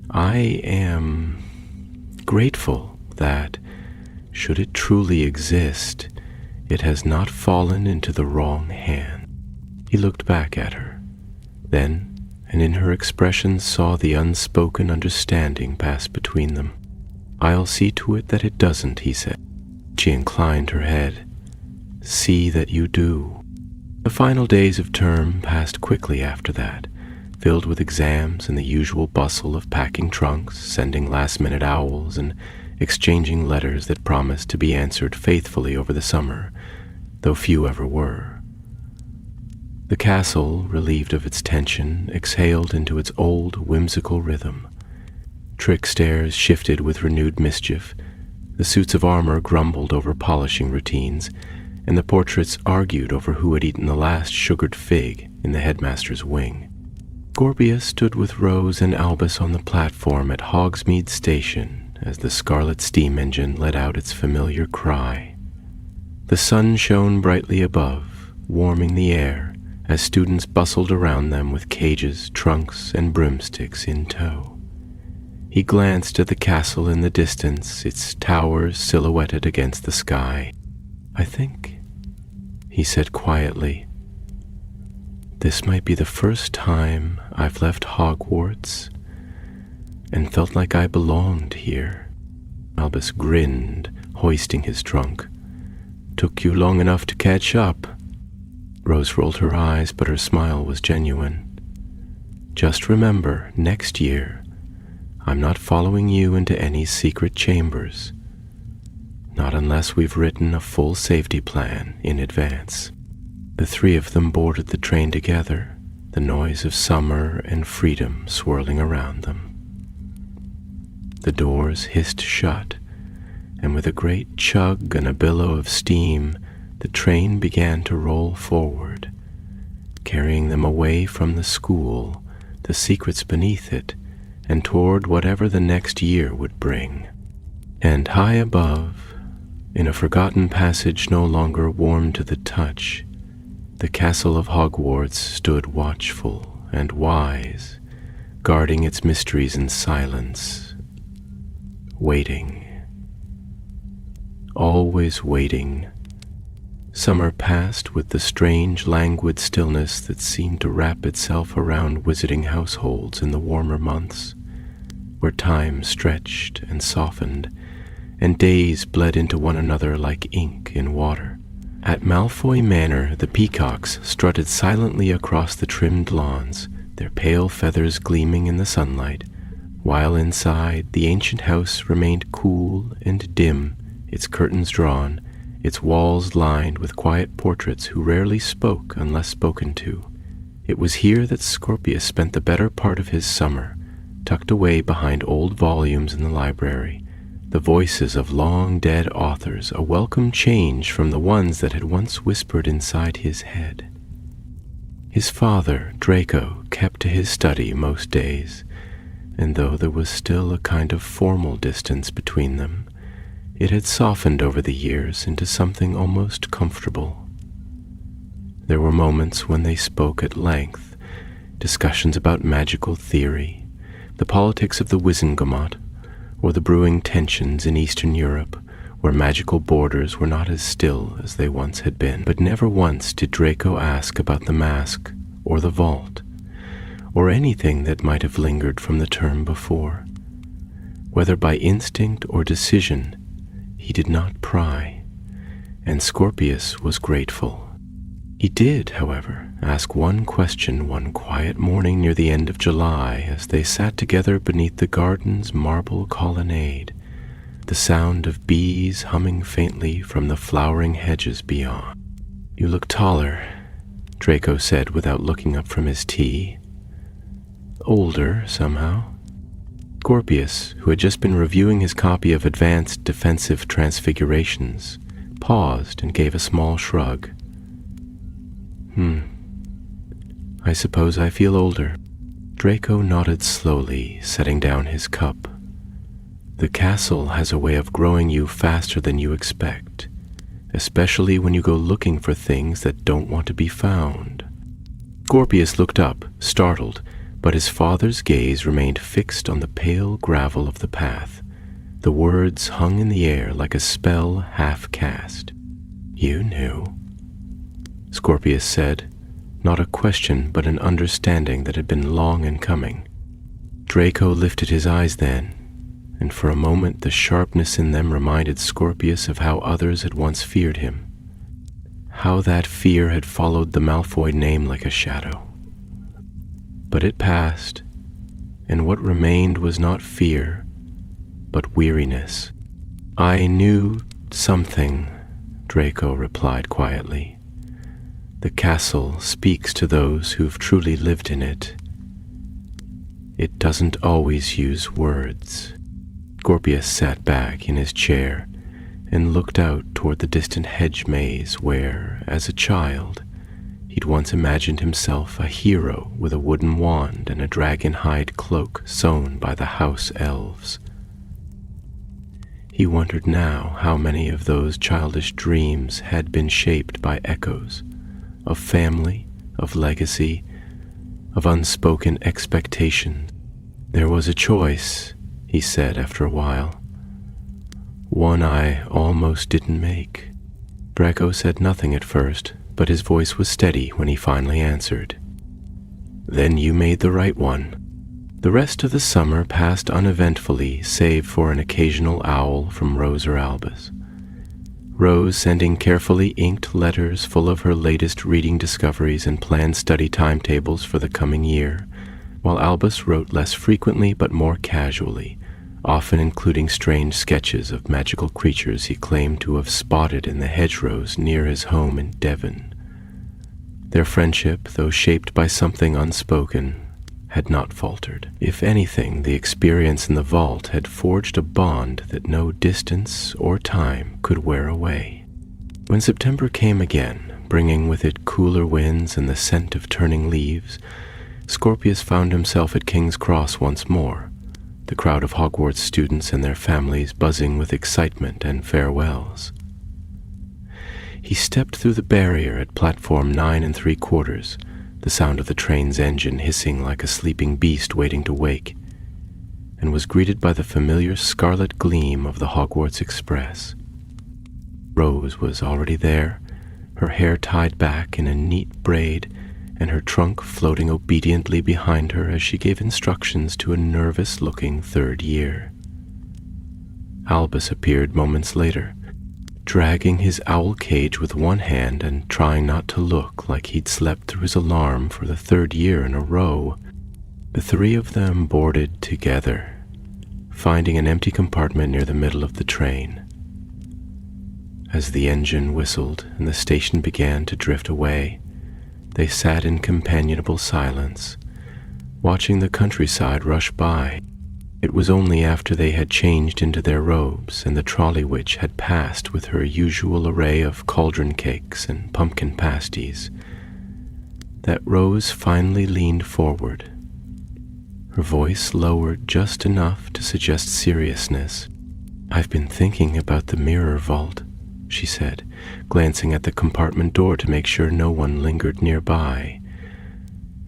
I am grateful that, should it truly exist, it has not fallen into the wrong hand. He looked back at her, then, and in her expression saw the unspoken understanding pass between them. "I'll see to it that it doesn't," he said. She inclined her head. "See that you do." The final days of term passed quickly after that, filled with exams and the usual bustle of packing trunks, sending last-minute owls, and exchanging letters that promised to be answered faithfully over the summer, though few ever were. The castle, relieved of its tension, exhaled into its old whimsical rhythm. Trick stairs shifted with renewed mischief, the suits of armor grumbled over polishing routines, and the portraits argued over who had eaten the last sugared fig in the headmaster's wing. Scorpius stood with Rose and Albus on the platform at Hogsmeade Station as the scarlet steam engine let out its familiar cry. The sun shone brightly above, warming the air, as students bustled around them with cages, trunks, and broomsticks in tow. He glanced at the castle in the distance, its towers silhouetted against the sky. "I think," he said quietly, "this might be the first time I've left Hogwarts and felt like I belonged here." Albus grinned, hoisting his trunk. "Took you long enough to catch up." Rose rolled her eyes, but her smile was genuine. "Just remember, next year, I'm not following you into any secret chambers. Not unless we've written a full safety plan in advance." The three of them boarded the train together, the noise of summer and freedom swirling around them. The doors hissed shut, and with a great chug and a billow of steam, the train began to roll forward, carrying them away from the school, the secrets beneath it, and toward whatever the next year would bring. And high above, in a forgotten passage no longer warm to the touch, the castle of Hogwarts stood watchful and wise, guarding its mysteries in silence, waiting, always waiting. Summer passed with the strange, languid stillness that seemed to wrap itself around wizarding households in the warmer months, where time stretched and softened, and days bled into one another like ink in water. At Malfoy Manor, the peacocks strutted silently across the trimmed lawns, their pale feathers gleaming in the sunlight, while inside the ancient house remained cool and dim, its curtains drawn, its walls lined with quiet portraits who rarely spoke unless spoken to. It was here that Scorpius spent the better part of his summer, tucked away behind old volumes in the library, the voices of long-dead authors, a welcome change from the ones that had once whispered inside his head. His father, Draco, kept to his study most days, and though there was still a kind of formal distance between them, it had softened over the years into something almost comfortable. There were moments when they spoke at length, discussions about magical theory, the politics of the Wizengamot, or the brewing tensions in Eastern Europe, where magical borders were not as still as they once had been. But never once did Draco ask about the mask, or the vault, or anything that might have lingered from the term before. Whether by instinct or decision, he did not pry, and Scorpius was grateful. He did, however, ask one question one quiet morning near the end of July as they sat together beneath the garden's marble colonnade, the sound of bees humming faintly from the flowering hedges beyond. "You look taller," Draco said without looking up from his tea. "Older, somehow." Scorpius, who had just been reviewing his copy of Advanced Defensive Transfigurations, paused and gave a small shrug. I suppose I feel older." Draco nodded slowly, setting down his cup. "The castle has a way of growing you faster than you expect, especially when you go looking for things that don't want to be found." Scorpius looked up, startled, but his father's gaze remained fixed on the pale gravel of the path. The words hung in the air like a spell half cast. "You knew," Scorpius said, not a question but an understanding that had been long in coming. Draco lifted his eyes then, and for a moment the sharpness in them reminded Scorpius of how others had once feared him, how that fear had followed the Malfoy name like a shadow. But it passed, and what remained was not fear, but weariness. "I knew something," Draco replied quietly. "The castle speaks to those who've truly lived in it. It doesn't always use words." Scorpius sat back in his chair and looked out toward the distant hedge maze where, as a child, he'd once imagined himself a hero with a wooden wand and a dragon-hide cloak sewn by the house elves. He wondered now how many of those childish dreams had been shaped by echoes of family, of legacy, of unspoken expectation. "There was a choice," he said after a while. "One I almost didn't make." Draco said nothing at first, but his voice was steady when he finally answered. "Then you made the right one." The rest of the summer passed uneventfully save for an occasional owl from Rose or Albus. Rose sending carefully inked letters full of her latest reading discoveries and planned study timetables for the coming year, while Albus wrote less frequently but more casually, often including strange sketches of magical creatures he claimed to have spotted in the hedgerows near his home in Devon. Their friendship, though shaped by something unspoken, had not faltered. If anything, the experience in the vault had forged a bond that no distance or time could wear away. When September came again, bringing with it cooler winds and the scent of turning leaves, Scorpius found himself at King's Cross once more, the crowd of Hogwarts students and their families buzzing with excitement and farewells. He stepped through the barrier at platform 9 3/4, the sound of the train's engine hissing like a sleeping beast waiting to wake, and was greeted by the familiar scarlet gleam of the Hogwarts Express. Rose was already there, her hair tied back in a neat braid, and her trunk floating obediently behind her as she gave instructions to a nervous-looking third year. Albus appeared moments later, dragging his owl cage with one hand and trying not to look like he'd slept through his alarm for the third year in a row. The three of them boarded together, finding an empty compartment near the middle of the train. As the engine whistled and the station began to drift away, they sat in companionable silence, watching the countryside rush by. It was only after they had changed into their robes and the trolley witch had passed with her usual array of cauldron cakes and pumpkin pasties that Rose finally leaned forward, her voice lowered just enough to suggest seriousness. "I've been thinking about the mirror vault," she said, glancing at the compartment door to make sure no one lingered nearby.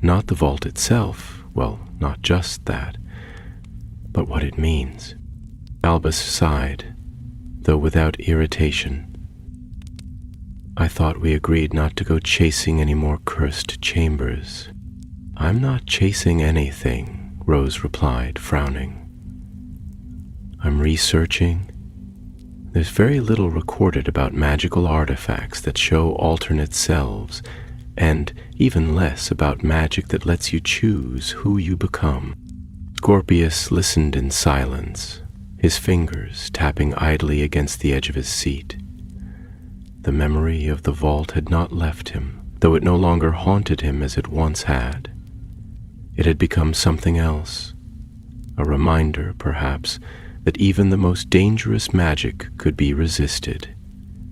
Not the vault itself, well, not just that, but what it means. Albus sighed, though without irritation. "I thought we agreed not to go chasing any more cursed chambers." "I'm not chasing anything," Rose replied, frowning. "I'm researching. There's very little recorded about magical artifacts that show alternate selves, and even less about magic that lets you choose who you become. Scorpius listened in silence, his fingers tapping idly against the edge of his seat. The memory of the vault had not left him, though it no longer haunted him as it once had. It had become something else, a reminder, perhaps, that even the most dangerous magic could be resisted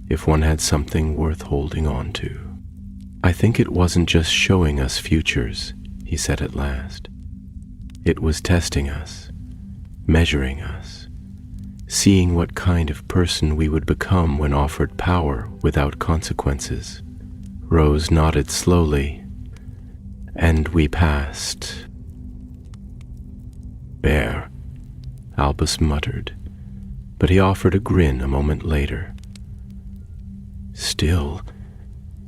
if one had something worth holding on to. "I think it wasn't just showing us futures," he said at last. "It was testing us, measuring us, seeing what kind of person we would become when offered power without consequences." Rose nodded slowly, "And we passed." "Bear," Albus muttered, but he offered a grin a moment later. "Still,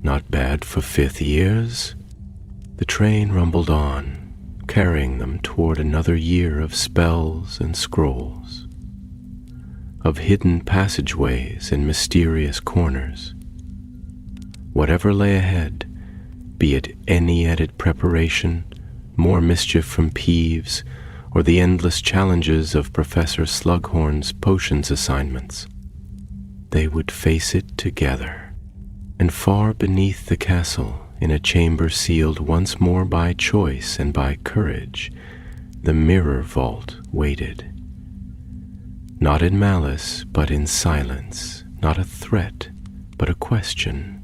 not bad for 5th years." The train rumbled on, carrying them toward another year of spells and scrolls, of hidden passageways and mysterious corners. Whatever lay ahead, be it any added preparation, more mischief from Peeves, or the endless challenges of Professor Slughorn's potions assignments, they would face it together. And far beneath the castle, in a chamber sealed once more by choice and by courage, the mirror vault waited. Not in malice, but in silence, not a threat, but a question,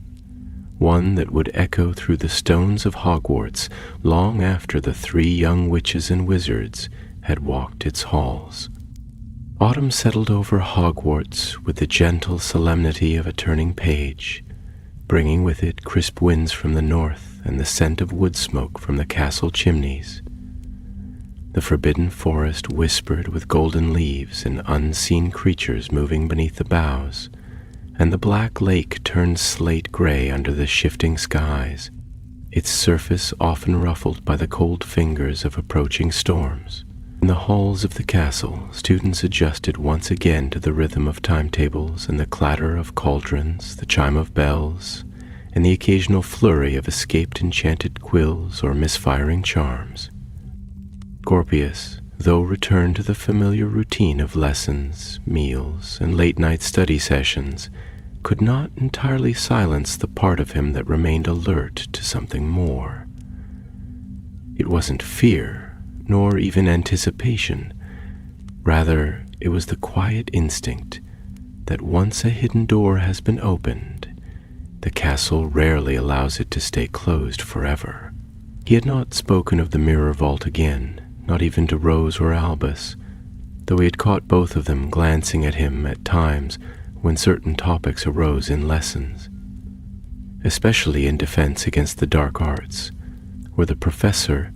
one that would echo through the stones of Hogwarts long after the 3 young witches and wizards had walked its halls. Autumn settled over Hogwarts with the gentle solemnity of a turning page, bringing with it crisp winds from the north and the scent of wood smoke from the castle chimneys. The forbidden forest whispered with golden leaves and unseen creatures moving beneath the boughs, and the black lake turned slate gray under the shifting skies, its surface often ruffled by the cold fingers of approaching storms. In the halls of the castle, students adjusted once again to the rhythm of timetables and the clatter of cauldrons, the chime of bells, and the occasional flurry of escaped enchanted quills or misfiring charms. Scorpius, though returned to the familiar routine of lessons, meals, and late-night study sessions, could not entirely silence the part of him that remained alert to something more. It wasn't fear, nor even anticipation. Rather, it was the quiet instinct that once a hidden door has been opened, the castle rarely allows it to stay closed forever. He had not spoken of the mirror vault again, not even to Rose or Albus, though he had caught both of them glancing at him at times when certain topics arose in lessons, especially in defense against the dark arts, where the professor,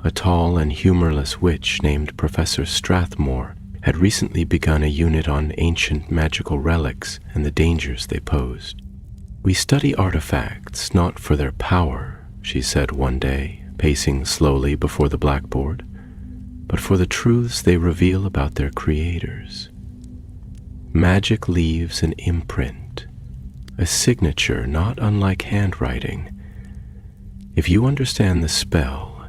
a tall and humorless witch named Professor Strathmore, had recently begun a unit on ancient magical relics and the dangers they posed. "We study artifacts not for their power," she said one day, pacing slowly before the blackboard, "but for the truths they reveal about their creators. Magic leaves an imprint, a signature not unlike handwriting. If you understand the spell,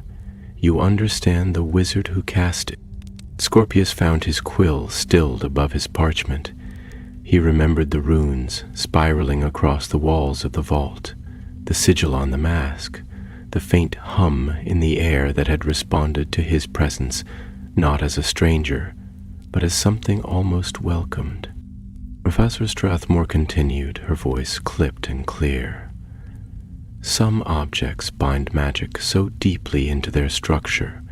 you understand the wizard who cast it." Scorpius found his quill stilled above his parchment. He remembered the runes spiraling across the walls of the vault, the sigil on the mask, the faint hum in the air that had responded to his presence, not as a stranger, but as something almost welcomed. Professor Strathmore continued, her voice clipped and clear. "Some objects bind magic so deeply into their structure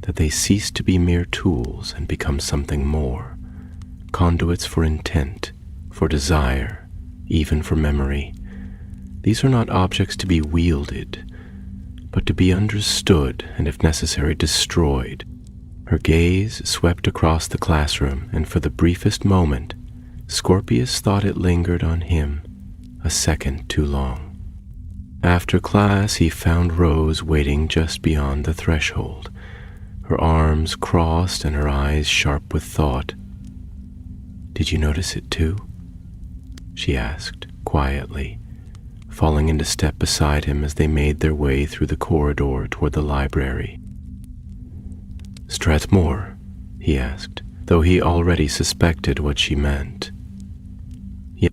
that they cease to be mere tools and become something more, conduits for intent, for desire, even for memory. These are not objects to be wielded, but to be understood and, if necessary, destroyed." Her gaze swept across the classroom, and for the briefest moment, Scorpius thought it lingered on him a second too long. After class, he found Rose waiting just beyond the threshold, her arms crossed and her eyes sharp with thought. "Did you notice it too?" she asked quietly, falling into step beside him as they made their way through the corridor toward the library. "Strathmore?" he asked, though he already suspected what she meant. "Yes,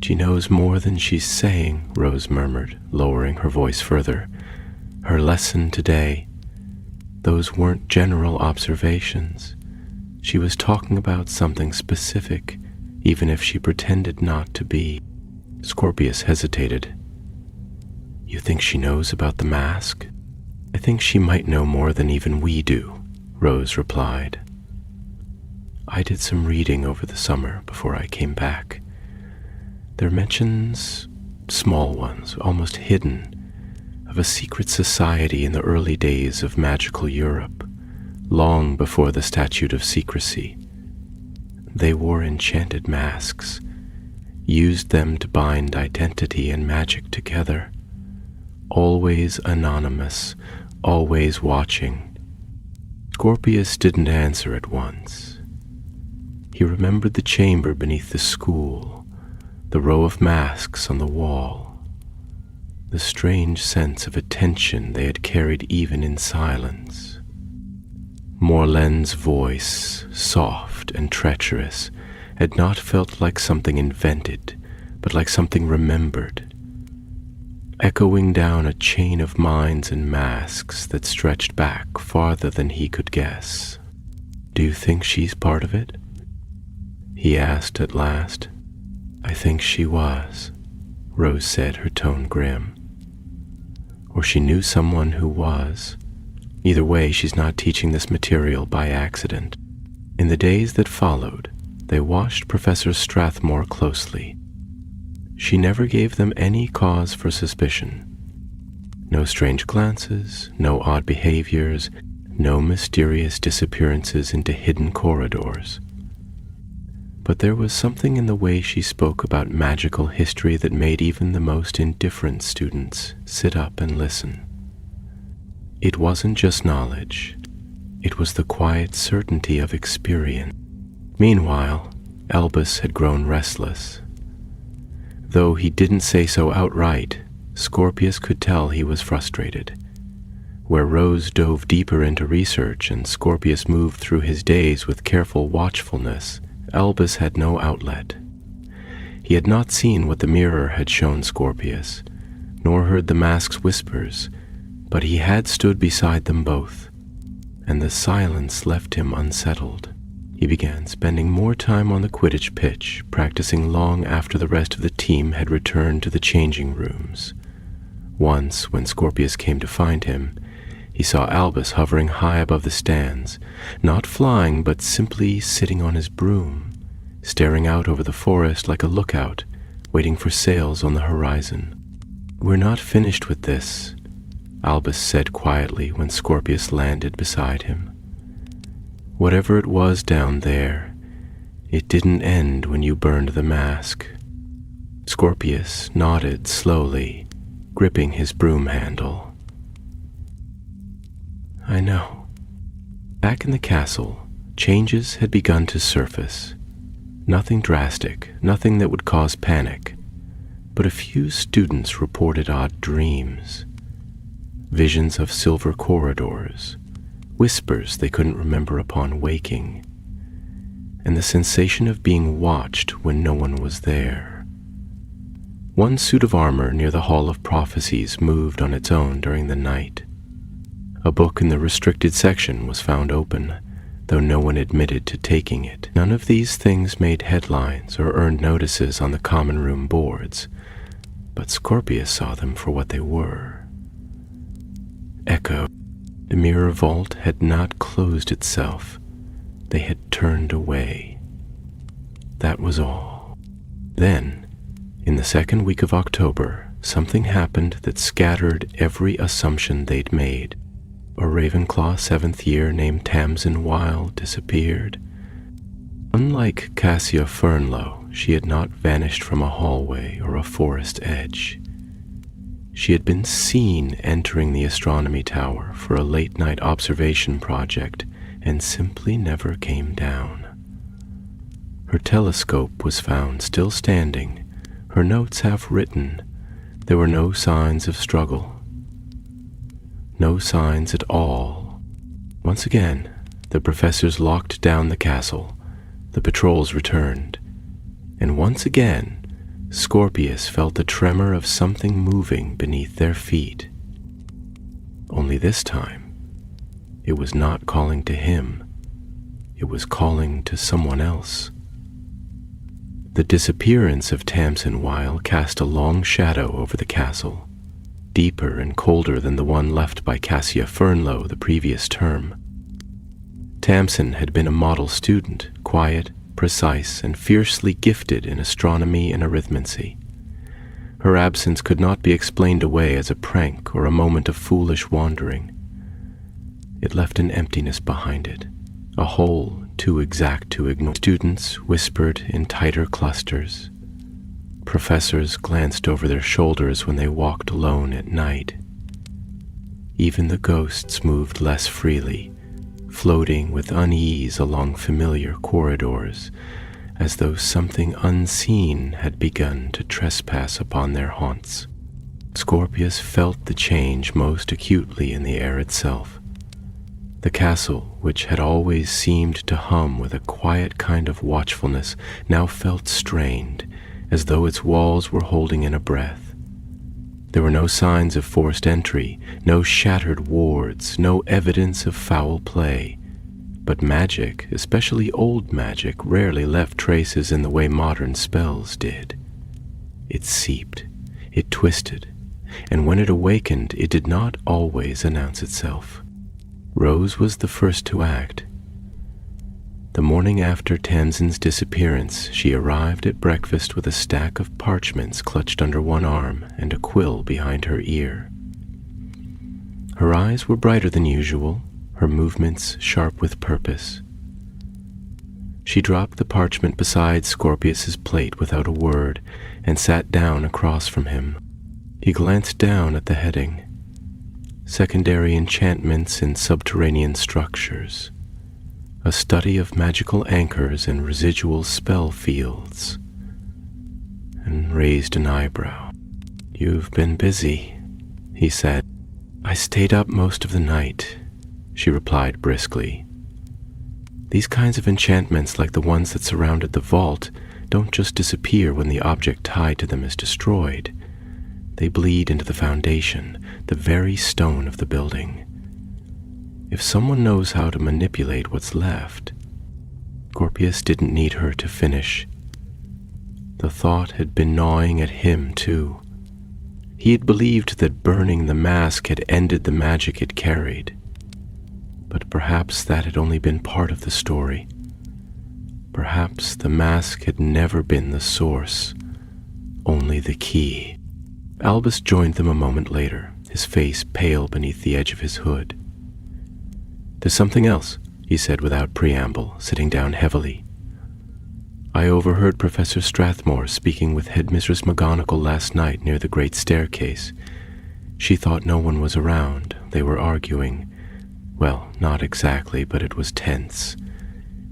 she knows more than she's saying," Rose murmured, lowering her voice further. "Her lesson today, those weren't general observations. She was talking about something specific, even if she pretended not to be." Scorpius hesitated. "You think she knows about the mask?" "I think she might know more than even we do," Rose replied. "I did some reading over the summer before I came back. There are mentions, small ones, almost hidden, of a secret society in the early days of magical Europe, long before the Statute of Secrecy. They wore enchanted masks, used them to bind identity and magic together, always anonymous, always watching." Scorpius didn't answer at once. He remembered the chamber beneath the school, the row of masks on the wall, the strange sense of attention they had carried even in silence. Morlenn's voice, soft and treacherous, had not felt like something invented, but like something remembered, echoing down a chain of minds and masks that stretched back farther than he could guess. "Do you think she's part of it?" he asked at last. "I think she was," Rose said, her tone grim. "Or she knew someone who was. Either way, she's not teaching this material by accident." In the days that followed, they watched Professor Strathmore closely. She never gave them any cause for suspicion. No strange glances, no odd behaviors, no mysterious disappearances into hidden corridors. But there was something in the way she spoke about magical history that made even the most indifferent students sit up and listen. It wasn't just knowledge, it was the quiet certainty of experience. Meanwhile, Albus had grown restless. Though he didn't say so outright, Scorpius could tell he was frustrated. Where Rose dove deeper into research and Scorpius moved through his days with careful watchfulness, Albus had no outlet. He had not seen what the mirror had shown Scorpius, nor heard the mask's whispers, but he had stood beside them both, and the silence left him unsettled. He began spending more time on the Quidditch pitch, practicing long after the rest of the team had returned to the changing rooms. Once, when Scorpius came to find him, he saw Albus hovering high above the stands, not flying but simply sitting on his broom, staring out over the forest like a lookout, waiting for sails on the horizon. "We're not finished with this," Albus said quietly when Scorpius landed beside him. "Whatever it was down there, it didn't end when you burned the mask." Scorpius nodded slowly, gripping his broom handle. "I know." Back in the castle, changes had begun to surface. Nothing drastic, nothing that would cause panic, but a few students reported odd dreams. Visions of silver corridors, whispers they couldn't remember upon waking, and the sensation of being watched when no one was there. One suit of armor near the Hall of Prophecies moved on its own during the night. A book in the restricted section was found open, though no one admitted to taking it. None of these things made headlines or earned notices on the common room boards, but Scorpius saw them for what they were. Echo. The mirror vault had not closed itself. They had turned away. That was all. Then, in the second week of October, something happened that scattered every assumption they'd made. A Ravenclaw 7th year named Tamsin Wilde disappeared. Unlike Cassia Fernlow, she had not vanished from a hallway or a forest edge. She had been seen entering the astronomy tower for a late-night observation project and simply never came down. Her telescope was found still standing, her notes half written, There were no signs of struggle. No signs at all. Once again, the professors locked down the castle. The patrols returned. And once again, Scorpius felt the tremor of something moving beneath their feet. Only this time, it was not calling to him. It was calling to someone else. The disappearance of Tamsin Weil cast a long shadow over the castle, deeper and colder than the one left by Cassia Fernlow the previous term. Tamsin had been a model student, quiet, precise, and fiercely gifted in astronomy and arithmancy. Her absence could not be explained away as a prank or a moment of foolish wandering. It left an emptiness behind it, a hole too exact to ignore. Students whispered in tighter clusters. Professors glanced over their shoulders when they walked alone at night. Even the ghosts moved less freely, floating with unease along familiar corridors, as though something unseen had begun to trespass upon their haunts. Scorpius felt the change most acutely in the air itself. The castle, which had always seemed to hum with a quiet kind of watchfulness, now felt strained, as though its walls were holding in a breath. There were no signs of forced entry, no shattered wards, no evidence of foul play. But magic, especially old magic, rarely left traces in the way modern spells did. It seeped, it twisted, and when it awakened, it did not always announce itself. Rose was the first to act. The morning after Tamsin's disappearance, she arrived at breakfast with a stack of parchments clutched under one arm and a quill behind her ear. Her eyes were brighter than usual, her movements sharp with purpose. She dropped the parchment beside Scorpius's plate without a word and sat down across from him. He glanced down at the heading: Secondary Enchantments in Subterranean Structures. A study of magical anchors and residual spell fields, and raised an eyebrow. "You've been busy," he said. "I stayed up most of the night," she replied briskly. "These kinds of enchantments, like the ones that surrounded the vault, don't just disappear when the object tied to them is destroyed. They bleed into the foundation, the very stone of the building. If someone knows how to manipulate what's left..." Scorpius didn't need her to finish. The thought had been gnawing at him, too. He had believed that burning the mask had ended the magic it carried. But perhaps that had only been part of the story. Perhaps the mask had never been the source, only the key. Albus joined them a moment later, his face pale beneath the edge of his hood. "There's something else," he said without preamble, sitting down heavily. "I overheard Professor Strathmore speaking with Headmistress McGonagall last night near the great staircase. She thought no one was around. They were arguing. Well, not exactly, but it was tense.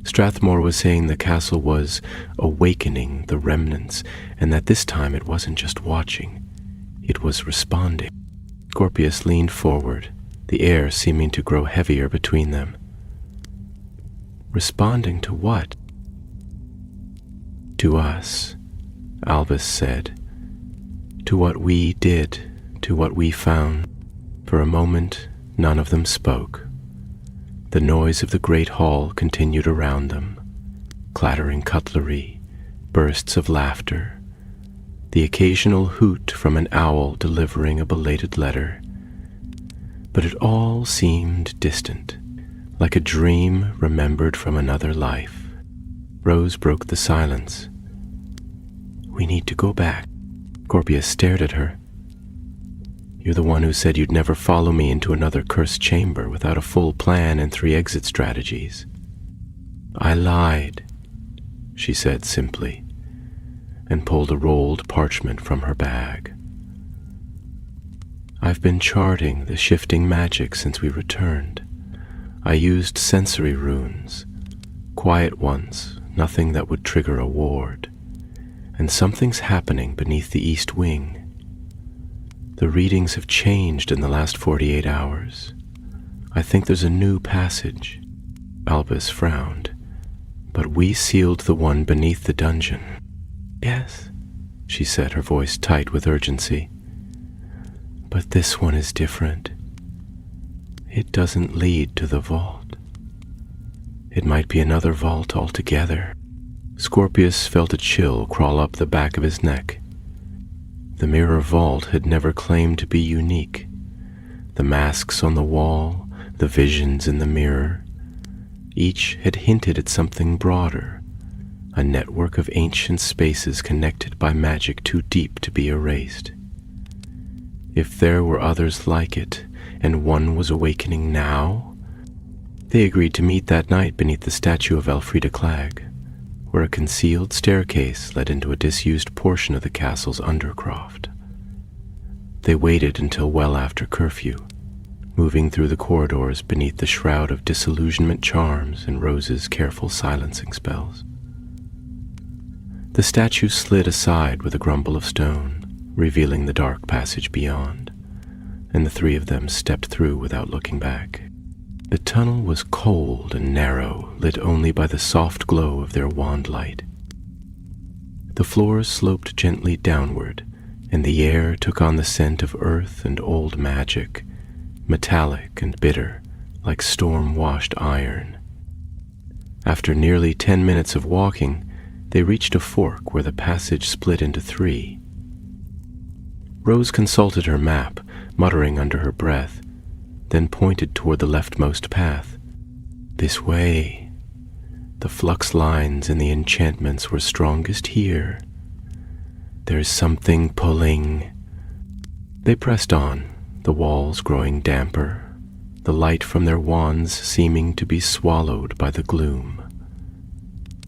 Strathmore was saying the castle was awakening the remnants, and that this time it wasn't just watching. It was responding." Scorpius leaned forward, the air seeming to grow heavier between them. "Responding to what?" "To us," Albus said. "To what we did, to what we found." For a moment, none of them spoke. The noise of the great hall continued around them, clattering cutlery, bursts of laughter, the occasional hoot from an owl delivering a belated letter. But it all seemed distant, like a dream remembered from another life. Rose broke the silence. "We need to go back." Scorpius stared at her. "You're the one who said you'd never follow me into another cursed chamber without a full plan and 3 exit strategies." "I lied," she said simply, and pulled a rolled parchment from her bag. "I've been charting the shifting magic since we returned. I used sensory runes, quiet ones, nothing that would trigger a ward. And something's happening beneath the east wing. The readings have changed in the last 48 hours. I think there's a new passage. Albus frowned. But we sealed the one beneath the dungeon. Yes, She said, her voice tight with urgency. But this one is different. It doesn't lead to the vault. It might be another vault altogether. Scorpius felt a chill crawl up the back of his neck. The mirror vault had never claimed to be unique. The masks on the wall, the visions in the mirror, each had hinted at something broader, a network of ancient spaces connected by magic too deep to be erased. If there were others like it, and one was awakening now, they agreed to meet that night beneath the statue of Elfrida Clegg, where a concealed staircase led into a disused portion of the castle's undercroft. They waited until well after curfew, moving through the corridors beneath the shroud of disillusionment charms and Rose's careful silencing spells. The statue slid aside with a grumble of stone, revealing the dark passage beyond, and the three of them stepped through without looking back. The tunnel was cold and narrow, lit only by the soft glow of their wand light. The floors sloped gently downward, and the air took on the scent of earth and old magic, metallic and bitter, like storm-washed iron. After nearly 10 minutes of walking, they reached a fork where the passage split into 3. Rose consulted her map, muttering under her breath, then pointed toward the leftmost path. This way. The flux lines and the enchantments were strongest here. There's something pulling. They pressed on, the walls growing damper, the light from their wands seeming to be swallowed by the gloom.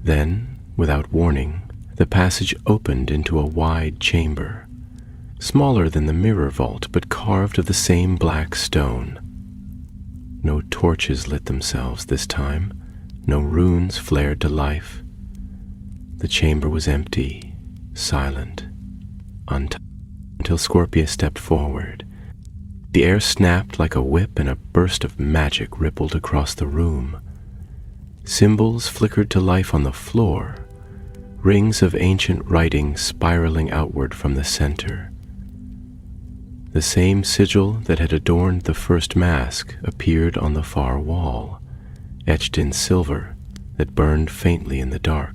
Then, without warning, the passage opened into a wide chamber, smaller than the mirror vault but carved of the same black stone. No torches lit themselves this time, no runes flared to life. The chamber was empty, silent, untouched, until Scorpius stepped forward. The air snapped like a whip and a burst of magic rippled across the room. Symbols flickered to life on the floor, rings of ancient writing spiraling outward from the center. The same sigil that had adorned the first mask appeared on the far wall, etched in silver that burned faintly in the dark.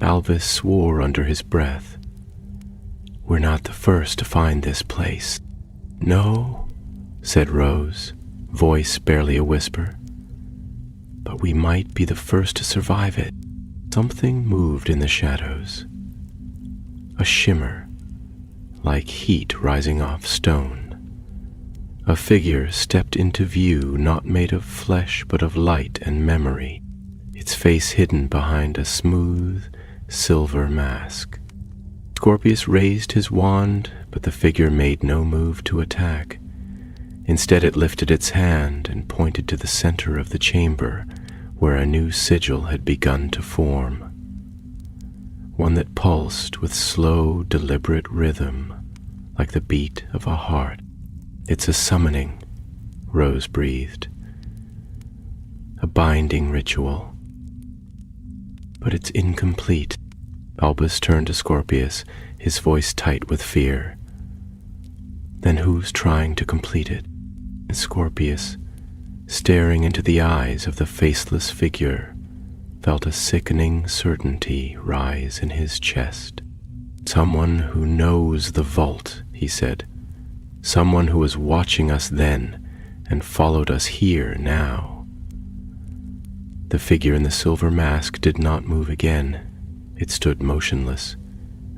Albus swore under his breath. "We're not the first to find this place." "No," said Rose, voice barely a whisper. "But we might be the first to survive it." Something moved in the shadows. A shimmer, like heat rising off stone. A figure stepped into view, not made of flesh but of light and memory, its face hidden behind a smooth, silver mask. Scorpius raised his wand, but the figure made no move to attack. Instead, it lifted its hand and pointed to the center of the chamber, where a new sigil had begun to form. One that pulsed with slow, deliberate rhythm, like the beat of a heart. "It's a summoning," Rose breathed. "A binding ritual. But it's incomplete." Albus turned to Scorpius, his voice tight with fear. "Then who's trying to complete it?" Scorpius, staring into the eyes of the faceless figure, felt a sickening certainty rise in his chest. "Someone who knows the vault," he said. "Someone who was watching us then and followed us here now." The figure in the silver mask did not move again. It stood motionless,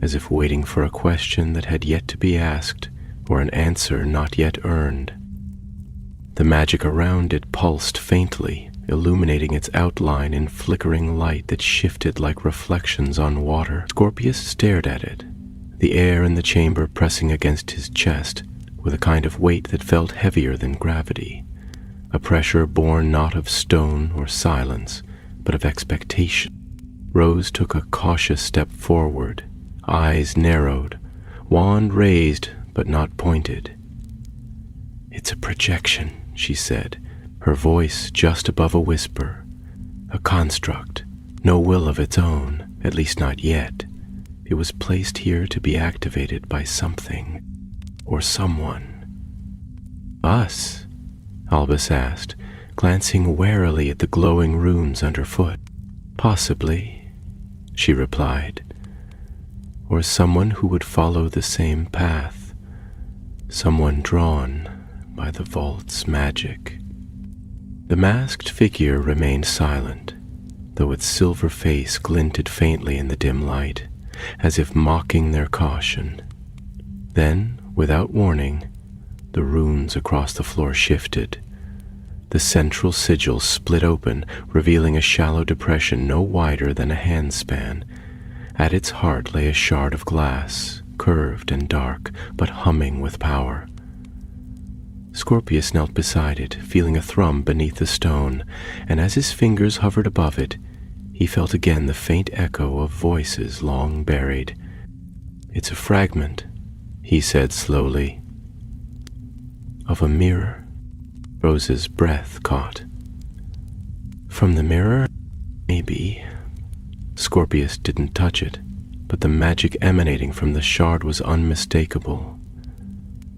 as if waiting for a question that had yet to be asked or an answer not yet earned. The magic around it pulsed faintly, illuminating its outline in flickering light that shifted like reflections on water. Scorpius stared at it, the air in the chamber pressing against his chest with a kind of weight that felt heavier than gravity, a pressure born not of stone or silence, but of expectation. Rose took a cautious step forward, eyes narrowed, wand raised but not pointed. "It's a projection," she said, her voice just above a whisper. "A construct, no will of its own, at least not yet. It was placed here to be activated by something or someone." "Us?" Albus asked, glancing warily at the glowing runes underfoot. "Possibly," she replied. "Or someone who would follow the same path, someone drawn by the vault's magic." The masked figure remained silent, though its silver face glinted faintly in the dim light, as if mocking their caution. Then, without warning, the runes across the floor shifted. The central sigil split open, revealing a shallow depression no wider than a handspan. At its heart lay a shard of glass, curved and dark, but humming with power. Scorpius knelt beside it, feeling a thrum beneath the stone, and as his fingers hovered above it, he felt again the faint echo of voices long buried. "It's a fragment," he said slowly, "of a mirror." Rose's breath caught. "From the mirror? Maybe." Scorpius didn't touch it, but the magic emanating from the shard was unmistakable.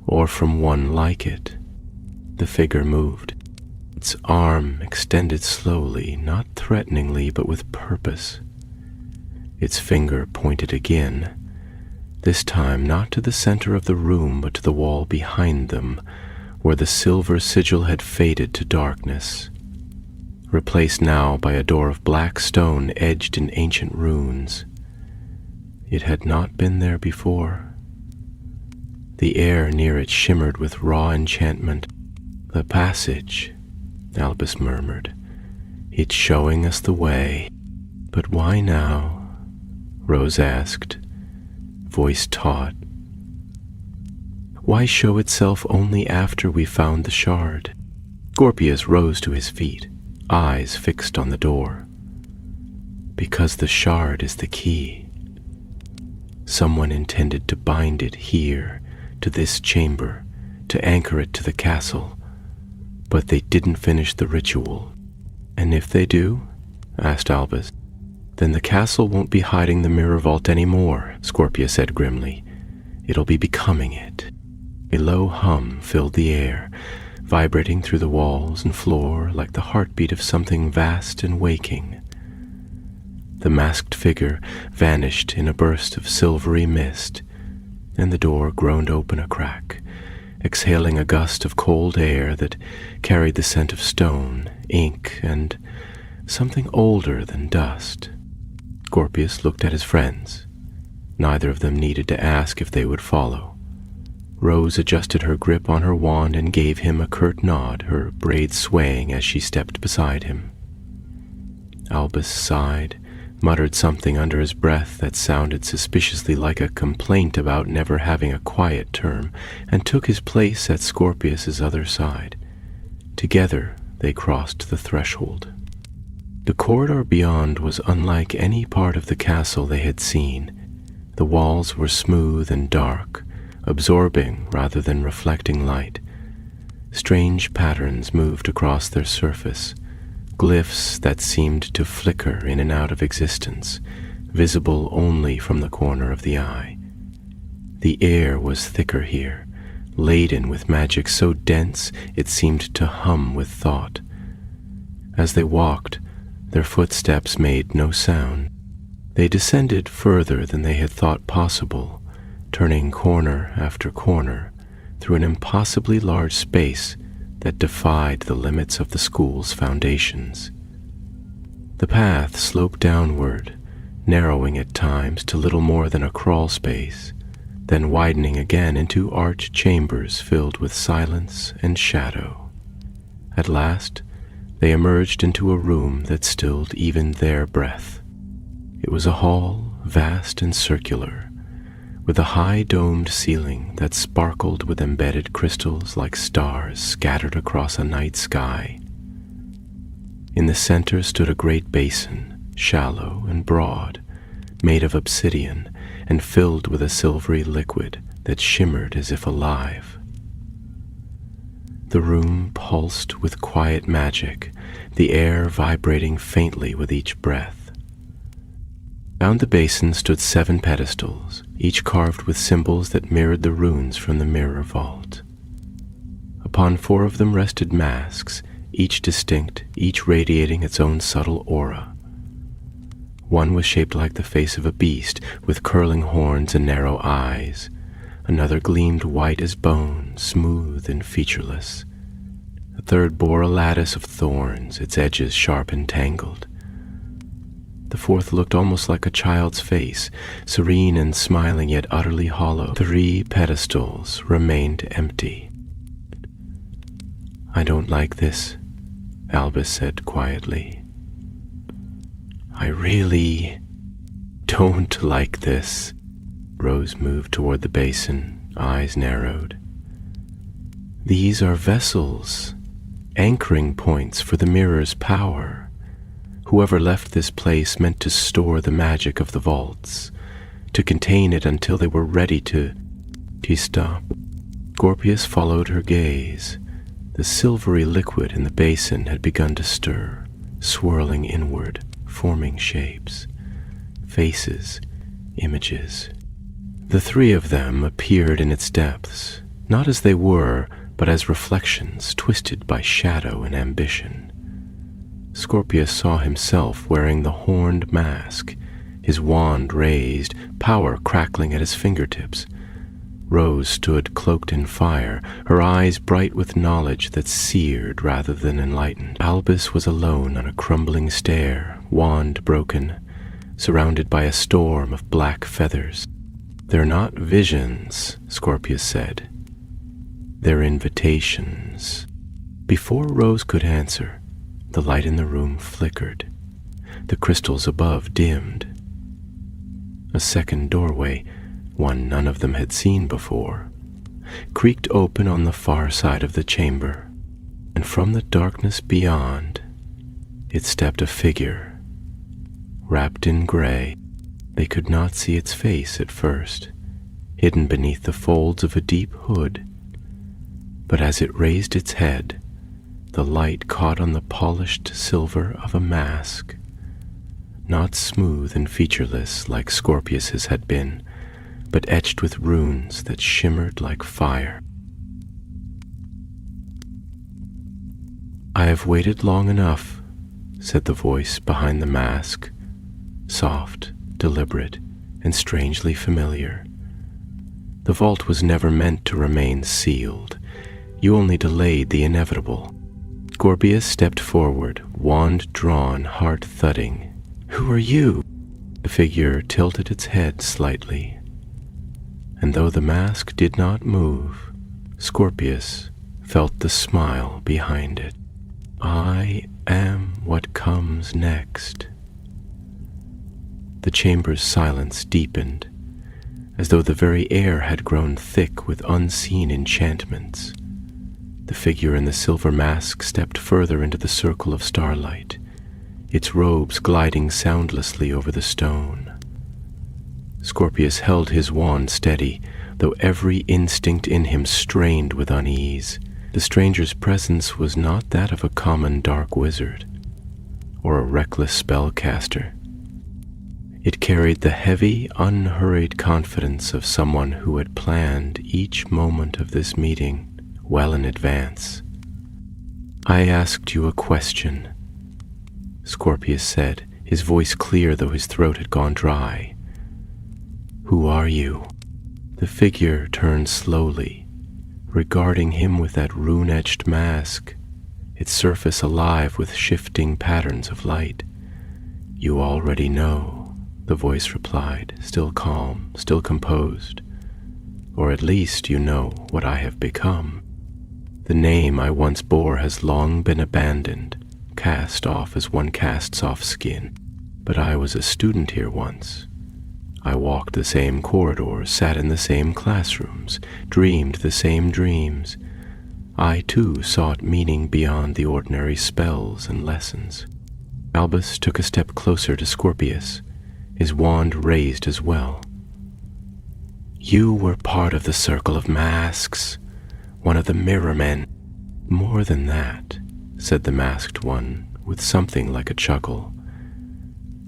Or from one like it. The figure moved. Its arm extended slowly, not threateningly, but with purpose. Its finger pointed again, this time not to the center of the room, but to the wall behind them, where the silver sigil had faded to darkness, replaced now by a door of black stone edged in ancient runes. It had not been there before. The air near it shimmered with raw enchantment. "The passage," Albus murmured. "It's showing us the way." "But why now?" Rose asked, voice taut. "Why show itself only after we found the shard?" Scorpius rose to his feet, eyes fixed on the door. "Because the shard is the key. Someone intended to bind it here, to this chamber, to anchor it to the castle, but they didn't finish the ritual." "And if they do?" asked Albus. "Then the castle won't be hiding the mirror vault anymore," Scorpius said grimly. "It'll be becoming it." A low hum filled the air, vibrating through the walls and floor like the heartbeat of something vast and waking. The masked figure vanished in a burst of silvery mist, and the door groaned open a crack, exhaling a gust of cold air that carried the scent of stone, ink, and something older than dust. Scorpius looked at his friends. Neither of them needed to ask if they would follow. Rose adjusted her grip on her wand and gave him a curt nod, her braids swaying as she stepped beside him. Albus sighed, muttered something under his breath that sounded suspiciously like a complaint about never having a quiet term, and took his place at Scorpius's other side. Together they crossed the threshold. The corridor beyond was unlike any part of the castle they had seen. The walls were smooth and dark, absorbing rather than reflecting light. Strange patterns moved across their surface, glyphs that seemed to flicker in and out of existence, visible only from the corner of the eye. The air was thicker here, laden with magic so dense it seemed to hum with thought. As they walked, their footsteps made no sound. They descended further than they had thought possible, turning corner after corner through an impossibly large space that defied the limits of the school's foundations. The path sloped downward, narrowing at times to little more than a crawl space, then widening again into arched chambers filled with silence and shadow. At last, they emerged into a room that stilled even their breath. It was a hall, vast and circular, with a high domed ceiling that sparkled with embedded crystals like stars scattered across a night sky. In the center stood a great basin, shallow and broad, made of obsidian and filled with a silvery liquid that shimmered as if alive. The room pulsed with quiet magic, the air vibrating faintly with each breath. Around the basin stood 7 pedestals, each carved with symbols that mirrored the runes from the mirror vault. Upon 4 of them rested masks, each distinct, each radiating its own subtle aura. One was shaped like the face of a beast, with curling horns and narrow eyes. Another gleamed white as bone, smooth and featureless. The third bore a lattice of thorns, its edges sharp and tangled. The fourth looked almost like a child's face, serene and smiling yet utterly hollow. 3 pedestals remained empty. "I don't like this," Albus said quietly. "I really don't like this." Rose moved toward the basin, eyes narrowed. "These are vessels, anchoring points for the mirror's power. Whoever left this place meant to store the magic of the vaults, to contain it until they were ready to..." She stopped. Scorpius followed her gaze. The silvery liquid in the basin had begun to stir, swirling inward, forming shapes, faces, images. The 3 of them appeared in its depths, not as they were, but as reflections twisted by shadow and ambition. Scorpius saw himself wearing the horned mask, his wand raised, power crackling at his fingertips. Rose stood cloaked in fire, her eyes bright with knowledge that seared rather than enlightened. Albus was alone on a crumbling stair, wand broken, surrounded by a storm of black feathers. "They're not visions," Scorpius said. "They're invitations." Before Rose could answer, the light in the room flickered. The crystals above dimmed. A second doorway, one none of them had seen before, creaked open on the far side of the chamber, and from the darkness beyond, it stepped a figure, wrapped in gray. They could not see its face at first, hidden beneath the folds of a deep hood, but as it raised its head, the light caught on the polished silver of a mask, not smooth and featureless like Scorpius's had been, but etched with runes that shimmered like fire. "I have waited long enough," said the voice behind the mask, soft, deliberate, and strangely familiar. "The vault was never meant to remain sealed. You only delayed the inevitable." Scorpius stepped forward, wand drawn, heart thudding. "Who are you?" The figure tilted its head slightly, and though the mask did not move, Scorpius felt the smile behind it. "I am what comes next." The chamber's silence deepened, as though the very air had grown thick with unseen enchantments. The figure in the silver mask stepped further into the circle of starlight, its robes gliding soundlessly over the stone. Scorpius held his wand steady, though every instinct in him strained with unease. The stranger's presence was not that of a common dark wizard, or a reckless spellcaster. It carried the heavy, unhurried confidence of someone who had planned each moment of this meeting well in advance. "I asked you a question," Scorpius said, his voice clear though his throat had gone dry. "Who are you?" The figure turned slowly, regarding him with that rune-etched mask, its surface alive with shifting patterns of light. "You already know," the voice replied, still calm, still composed. "Or at least you know what I have become. The name I once bore has long been abandoned, cast off as one casts off skin. But I was a student here once. I walked the same corridors, sat in the same classrooms, dreamed the same dreams. I too sought meaning beyond the ordinary spells and lessons." Albus took a step closer to Scorpius, his wand raised as well. "You were part of the Circle of Masks, one of the Mirror Men. More than that, said the masked one with something like a chuckle.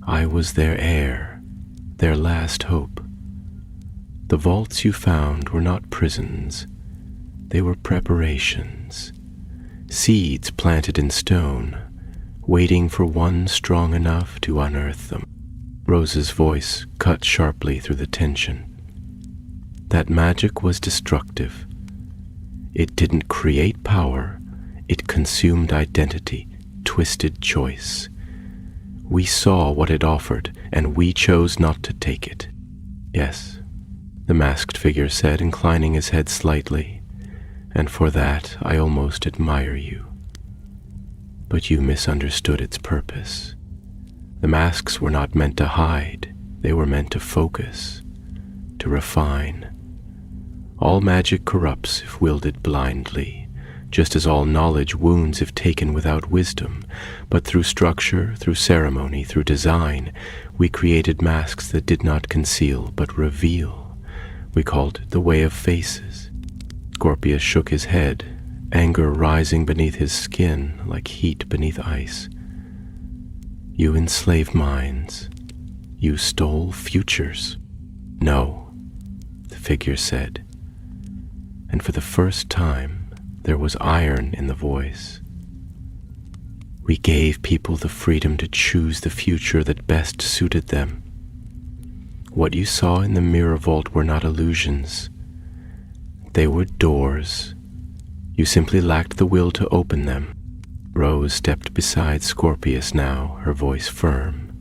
I was their heir, their last hope. The vaults you found were not prisons. They were preparations, seeds planted in stone, waiting for one strong enough to unearth them. Rose's voice cut sharply through the tension. That magic was destructive. It didn't create power, it consumed identity, twisted choice. We saw what it offered, and we chose not to take it. Yes, the masked figure said, inclining his head slightly, and for that I almost admire you. But you misunderstood its purpose. The masks were not meant to hide, they were meant to focus, to refine. All magic corrupts if wielded blindly, just as all knowledge wounds if taken without wisdom. But through structure, through ceremony, through design, we created masks that did not conceal but reveal. We called it the Way of Faces. Scorpius shook his head, anger rising beneath his skin like heat beneath ice. You enslaved minds. You stole futures. No, the figure said. And for the first time, there was iron in the voice. We gave people the freedom to choose the future that best suited them. What you saw in the mirror vault were not illusions. They were doors. You simply lacked the will to open them. Rose stepped beside Scorpius now, her voice firm.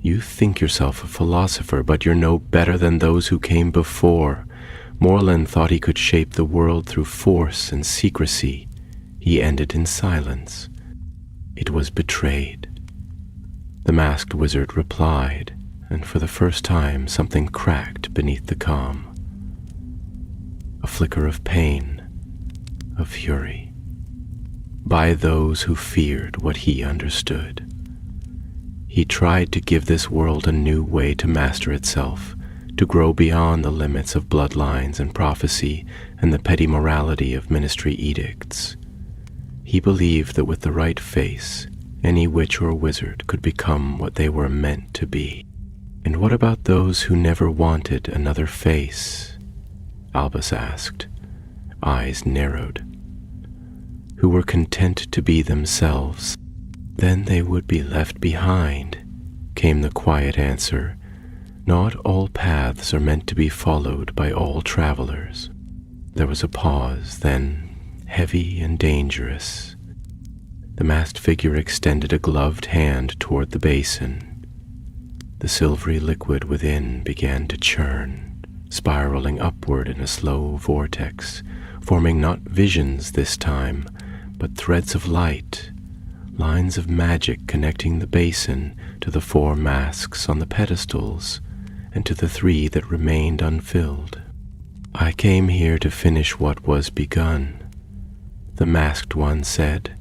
You think yourself a philosopher, but you're no better than those who came before. Morland thought he could shape the world through force and secrecy. He ended in silence. It was betrayed. The masked wizard replied, and for the first time something cracked beneath the calm. A flicker of pain, of fury. By those who feared what he understood. He tried to give this world a new way to master itself, to grow beyond the limits of bloodlines and prophecy and the petty morality of ministry edicts. He believed that with the right face, any witch or wizard could become what they were meant to be. And what about those who never wanted another face? Albus asked, eyes narrowed. Who were content to be themselves. Then they would be left behind, came the quiet answer. Not all paths are meant to be followed by all travelers. There was a pause, then heavy and dangerous. The masked figure extended a gloved hand toward the basin. The silvery liquid within began to churn, spiraling upward in a slow vortex, forming not visions this time, but threads of light, lines of magic connecting the basin to the 4 masks on the pedestals and to the 3 that remained unfilled. I came here to finish what was begun, the masked one said.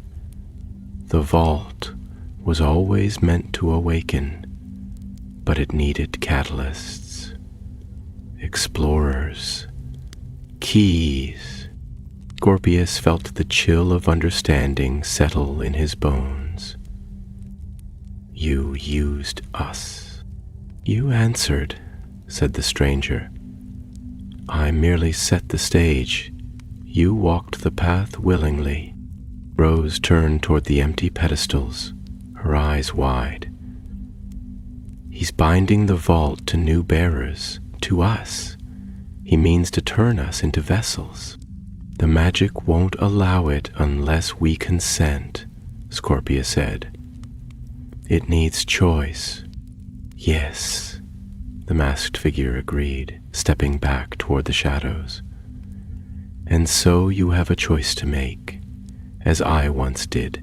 The vault was always meant to awaken, but it needed catalysts, explorers, keys. Scorpius felt the chill of understanding settle in his bones. You used us. You answered, said the stranger. I merely set the stage. You walked the path willingly. Rose turned toward the empty pedestals, her eyes wide. He's binding the vault to new bearers, to us. He means to turn us into vessels. The magic won't allow it unless we consent, Scorpius said. It needs choice. Yes, the masked figure agreed, stepping back toward the shadows. And so you have a choice to make, as I once did.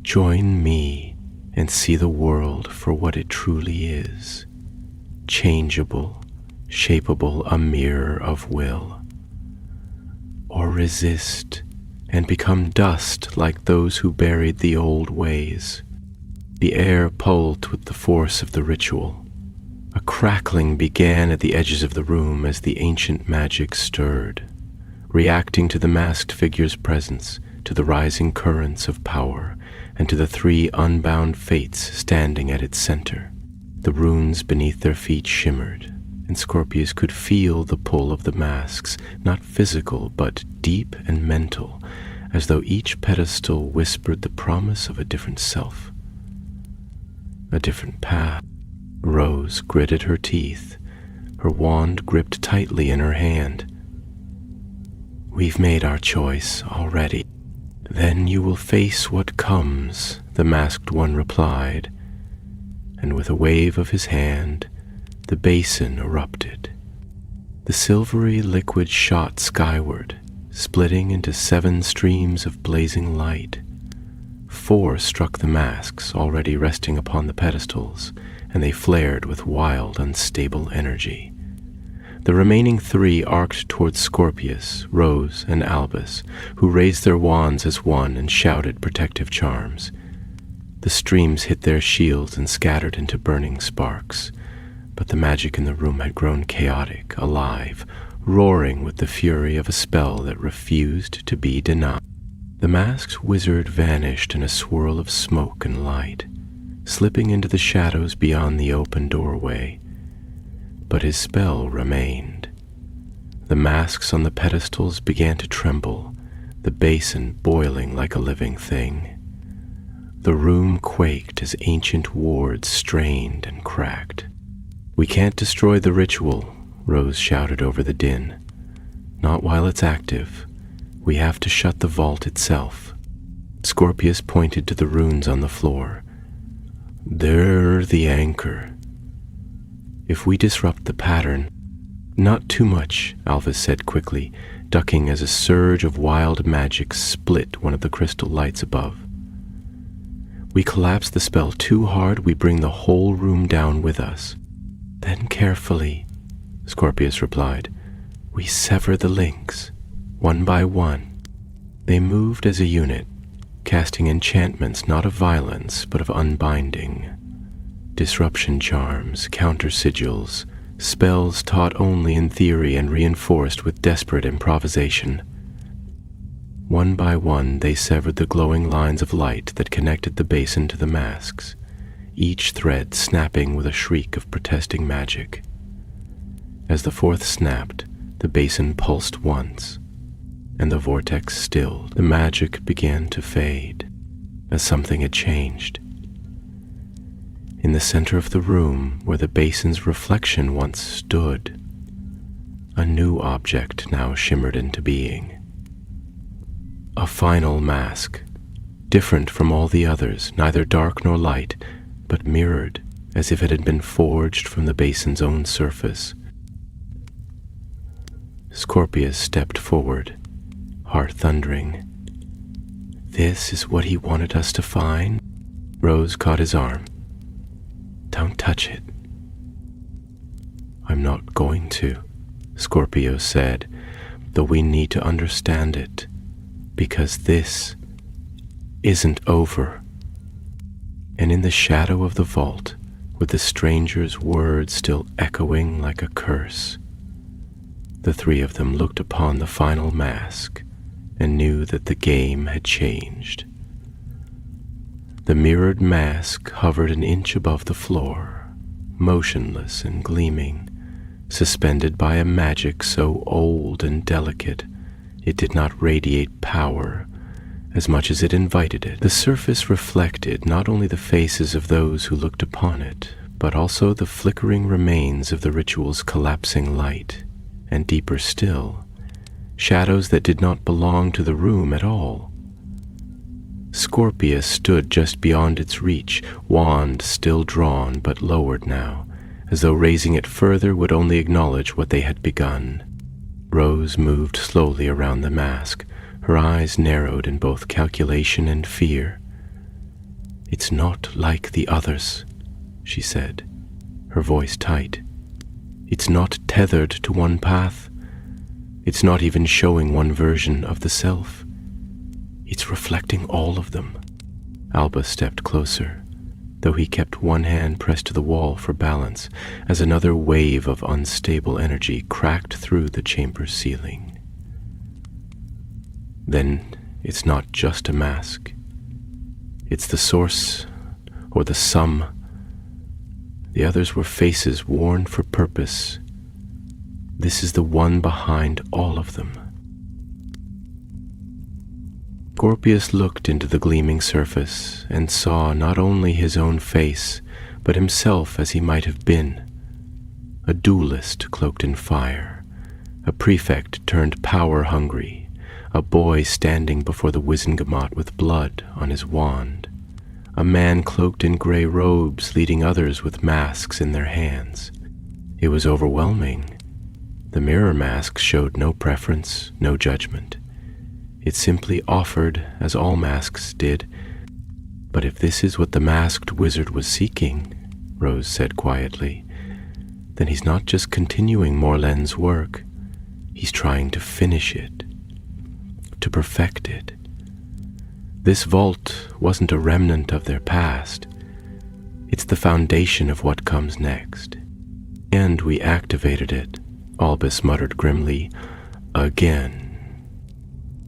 Join me and see the world for what it truly is. Changeable, shapeable, a mirror of will. Or resist and become dust like those who buried the old ways. The air pulled with the force of the ritual. A crackling began at the edges of the room as the ancient magic stirred. reacting to the masked figure's presence, to the rising currents of power, and to the three unbound fates standing at its center. The runes beneath their feet shimmered, and Scorpius could feel the pull of the masks, not physical but deep and mental, as though each pedestal whispered the promise of a different self, a different path. Rose gritted her teeth, her wand gripped tightly in her hand. "We've made our choice already." "Then you will face what comes," the masked one replied, and with a wave of his hand, the basin erupted. The silvery liquid shot skyward, splitting into 7 streams of blazing light. 4 struck the masks already resting upon the pedestals, and they flared with wild, unstable energy. The remaining 3 arced towards Scorpius, Rose, and Albus, who raised their wands as one and shouted protective charms. The streams hit their shields and scattered into burning sparks, but the magic in the room had grown chaotic, alive, roaring with the fury of a spell that refused to be denied. The masked wizard vanished in a swirl of smoke and light, slipping into the shadows beyond the open doorway. But his spell remained. The masks on the pedestals began to tremble, the basin boiling like a living thing. The room quaked as ancient wards strained and cracked. "We can't destroy the ritual," Rose shouted over the din. "Not while it's active. We have to shut the vault itself." Scorpius pointed to the runes on the floor. "They're the anchor. If we disrupt the pattern—" "Not too much," Alvis said quickly, ducking as a surge of wild magic split one of the crystal lights above. "We collapse the spell too hard, we bring the whole room down with us." "Then carefully," Scorpius replied, "we sever the links, one by one." They moved as a unit, casting enchantments not of violence but of unbinding. Disruption charms, counter sigils, spells taught only in theory and reinforced with desperate improvisation. One by one they severed the glowing lines of light that connected the basin to the masks, each thread snapping with a shriek of protesting magic. As the 4th snapped, the basin pulsed once, and the vortex stilled. The magic began to fade, as something had changed. In the center of the room, where the basin's reflection once stood, a new object now shimmered into being. A final mask, different from all the others, neither dark nor light, but mirrored as if it had been forged from the basin's own surface. Scorpius stepped forward, heart thundering. "This is what he wanted us to find?" Rose caught his arm. "Don't touch it." "I'm not going to," Scorpio said, "though we need to understand it, because this isn't over." And in the shadow of the vault, with the stranger's words still echoing like a curse, the 3 of them looked upon the final mask and knew that the game had changed. The mirrored mask hovered an inch above the floor, motionless and gleaming, suspended by a magic so old and delicate it did not radiate power as much as it invited it. The surface reflected not only the faces of those who looked upon it, but also the flickering remains of the ritual's collapsing light, and deeper still, shadows that did not belong to the room at all. Scorpius stood just beyond its reach, wand still drawn but lowered now, as though raising it further would only acknowledge what they had begun. Rose moved slowly around the mask, her eyes narrowed in both calculation and fear. "It's not like the others," she said, her voice tight. "It's not tethered to one path. It's not even showing one version of the self. It's reflecting all of them." Alba stepped closer, though he kept one hand pressed to the wall for balance, as another wave of unstable energy cracked through the chamber's ceiling. then it's not just a mask. It's the source or the sum. The others were faces worn for purpose. This is the one behind all of them. Scorpius looked into the gleaming surface and saw not only his own face, but himself as he might have been. A duelist cloaked in fire, a prefect turned power-hungry, a boy standing before the Wizengamot with blood on his wand, a man cloaked in gray robes leading others with masks in their hands. It was overwhelming. The mirror mask showed no preference, no judgment. It simply offered, as all masks did. But if this is what the masked wizard was seeking, Rose said quietly, then he's not just continuing Morlen's work. He's trying to finish it, to perfect it. This vault wasn't a remnant of their past. It's the foundation of what comes next. And we activated it, Albus muttered grimly. Again.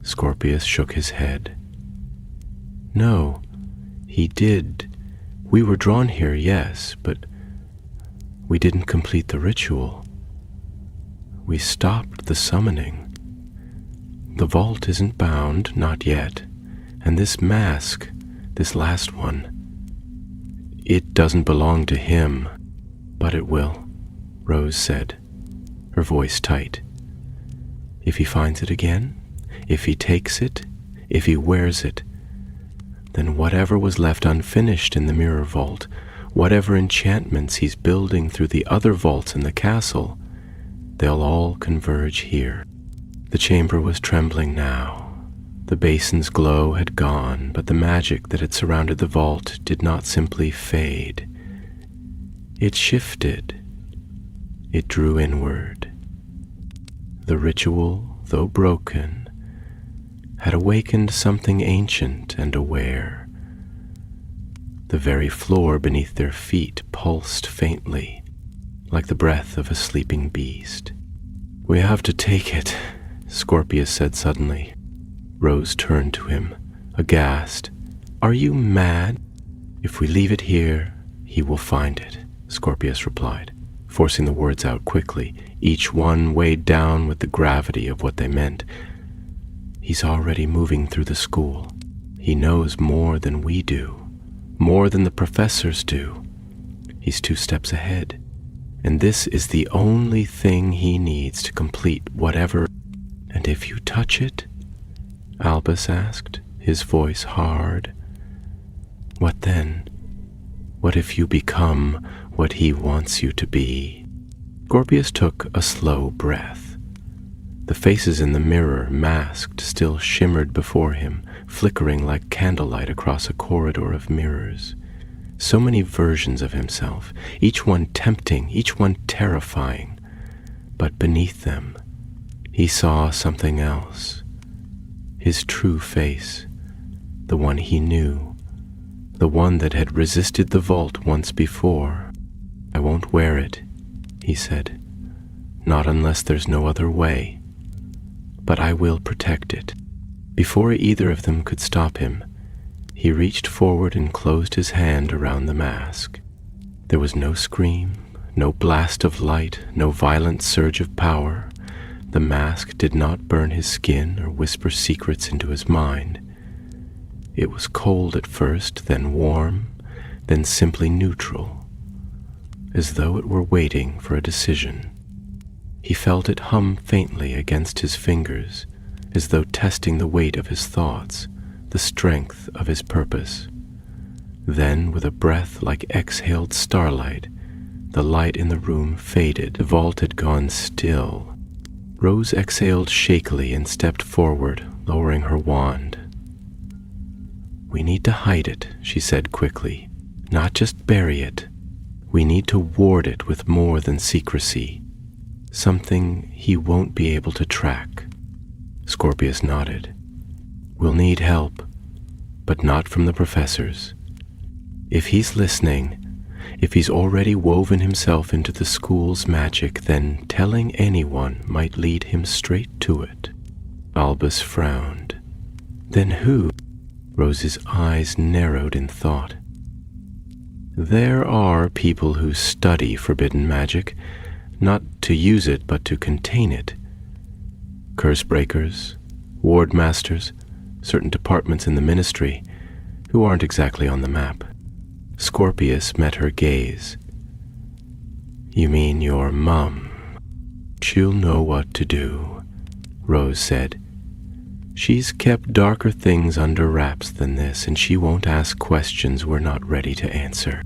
Scorpius shook his head. No, he did. We were drawn here, yes, but we didn't complete the ritual. We stopped the summoning. The vault isn't bound, not yet, and this mask, this last one, it doesn't belong to him, but it will, Rose said, her voice tight. If he finds it again, if he takes it, if he wears it, then whatever was left unfinished in the mirror vault, whatever enchantments he's building through the other vaults in the castle, they'll all converge here. The chamber was trembling now. The basin's glow had gone, but the magic that had surrounded the vault did not simply fade. It shifted. It drew inward. The ritual, though broken, had awakened something ancient and aware. The very floor beneath their feet pulsed faintly, like the breath of a sleeping beast. We have to take it, Scorpius said suddenly. Rose turned to him, aghast. Are you mad? If we leave it here, he will find it, Scorpius replied, forcing the words out quickly, each one weighed down with the gravity of what they meant. He's already moving through the school. He knows more than we do, more than the professors do. He's 2 steps ahead, and this is the only thing he needs to complete whatever. And if you touch it? Albus asked, his voice hard. What then? What if you become what he wants you to be? Scorpius took a slow breath. The faces in the mirror, masked, still shimmered before him, flickering like candlelight across a corridor of mirrors. So many versions of himself, each one tempting, each one terrifying. But beneath them, he saw something else. His true face, the one he knew, the one that had resisted the vault once before. I won't wear it, he said. Not unless there's no other way. But I will protect it. Before either of them could stop him, he reached forward and closed his hand around the mask. There was no scream, no blast of light, no violent surge of power. The mask did not burn his skin or whisper secrets into his mind. It was cold at first, then warm, then simply neutral, as though it were waiting for a decision. He felt it hum faintly against his fingers, as though testing the weight of his thoughts, the strength of his purpose. Then, with a breath like exhaled starlight, the light in the room faded. The vault had gone still. Rose exhaled shakily and stepped forward, lowering her wand. We need to hide it, she said quickly, not just bury it. We need to ward it with more than secrecy. Something he won't be able to track. Scorpius nodded. We'll need help, but not from the professors. If he's listening, if he's already woven himself into the school's magic, then telling anyone might lead him straight to it. Albus frowned. Then who? Rose's eyes narrowed in thought. There are people who study forbidden magic, not to use it but to contain it. Curse breakers, ward masters, certain departments in the ministry, who aren't exactly on the map. Scorpius met her gaze. You mean your mum? She'll know what to do, Rose said. She's kept darker things under wraps than this, and she won't ask questions we're not ready to answer.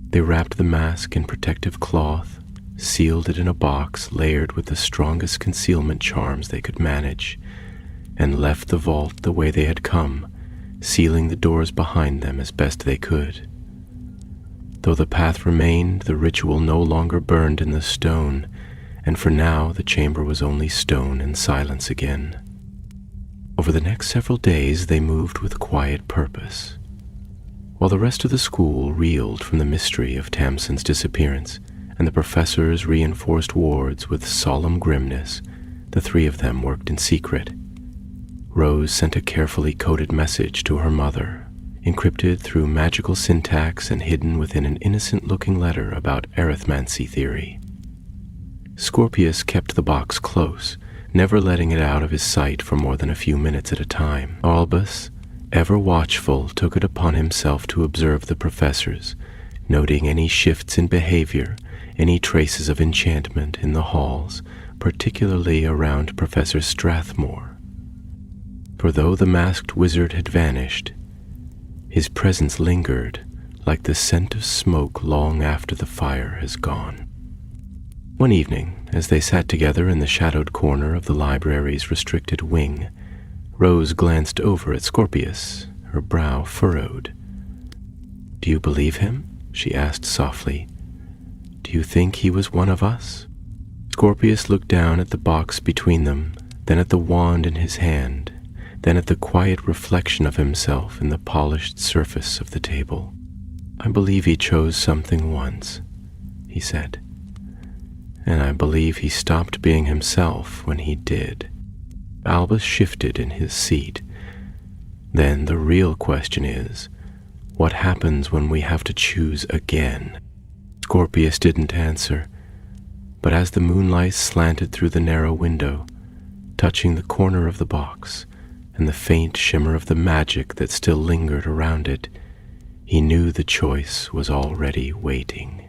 They wrapped the mask in protective cloth, sealed it in a box layered with the strongest concealment charms they could manage, and left the vault the way they had come, sealing the doors behind them as best they could. Though the path remained, the ritual no longer burned in the stone, and for now the chamber was only stone and silence again. Over the next several days they moved with quiet purpose. While the rest of the school reeled from the mystery of Tamsin's disappearance, and the professors reinforced wards with solemn grimness, the three of them worked in secret. Rose sent a carefully coded message to her mother, encrypted through magical syntax and hidden within an innocent-looking letter about arithmancy theory. Scorpius kept the box close, never letting it out of his sight for more than a few minutes at a time. Albus, ever watchful, took it upon himself to observe the professors, noting any shifts in behavior, any traces of enchantment in the halls, particularly around Professor Strathmore. For though the masked wizard had vanished, his presence lingered like the scent of smoke long after the fire has gone. One evening, as they sat together in the shadowed corner of the library's restricted wing, Rose glanced over at Scorpius, her brow furrowed. "Do you believe him?" she asked softly. "Do you think he was one of us?" Scorpius looked down at the box between them, then at the wand in his hand, then at the quiet reflection of himself in the polished surface of the table. "I believe he chose something once," he said. "And I believe he stopped being himself when he did." Albus shifted in his seat. "Then the real question is, what happens when we have to choose again?" Scorpius didn't answer, but as the moonlight slanted through the narrow window, touching the corner of the box and the faint shimmer of the magic that still lingered around it, he knew the choice was already waiting.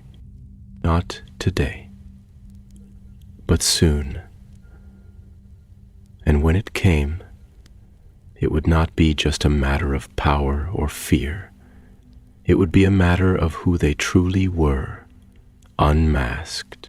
Not today, but soon. And when it came, it would not be just a matter of power or fear. It would be a matter of who they truly were, unmasked.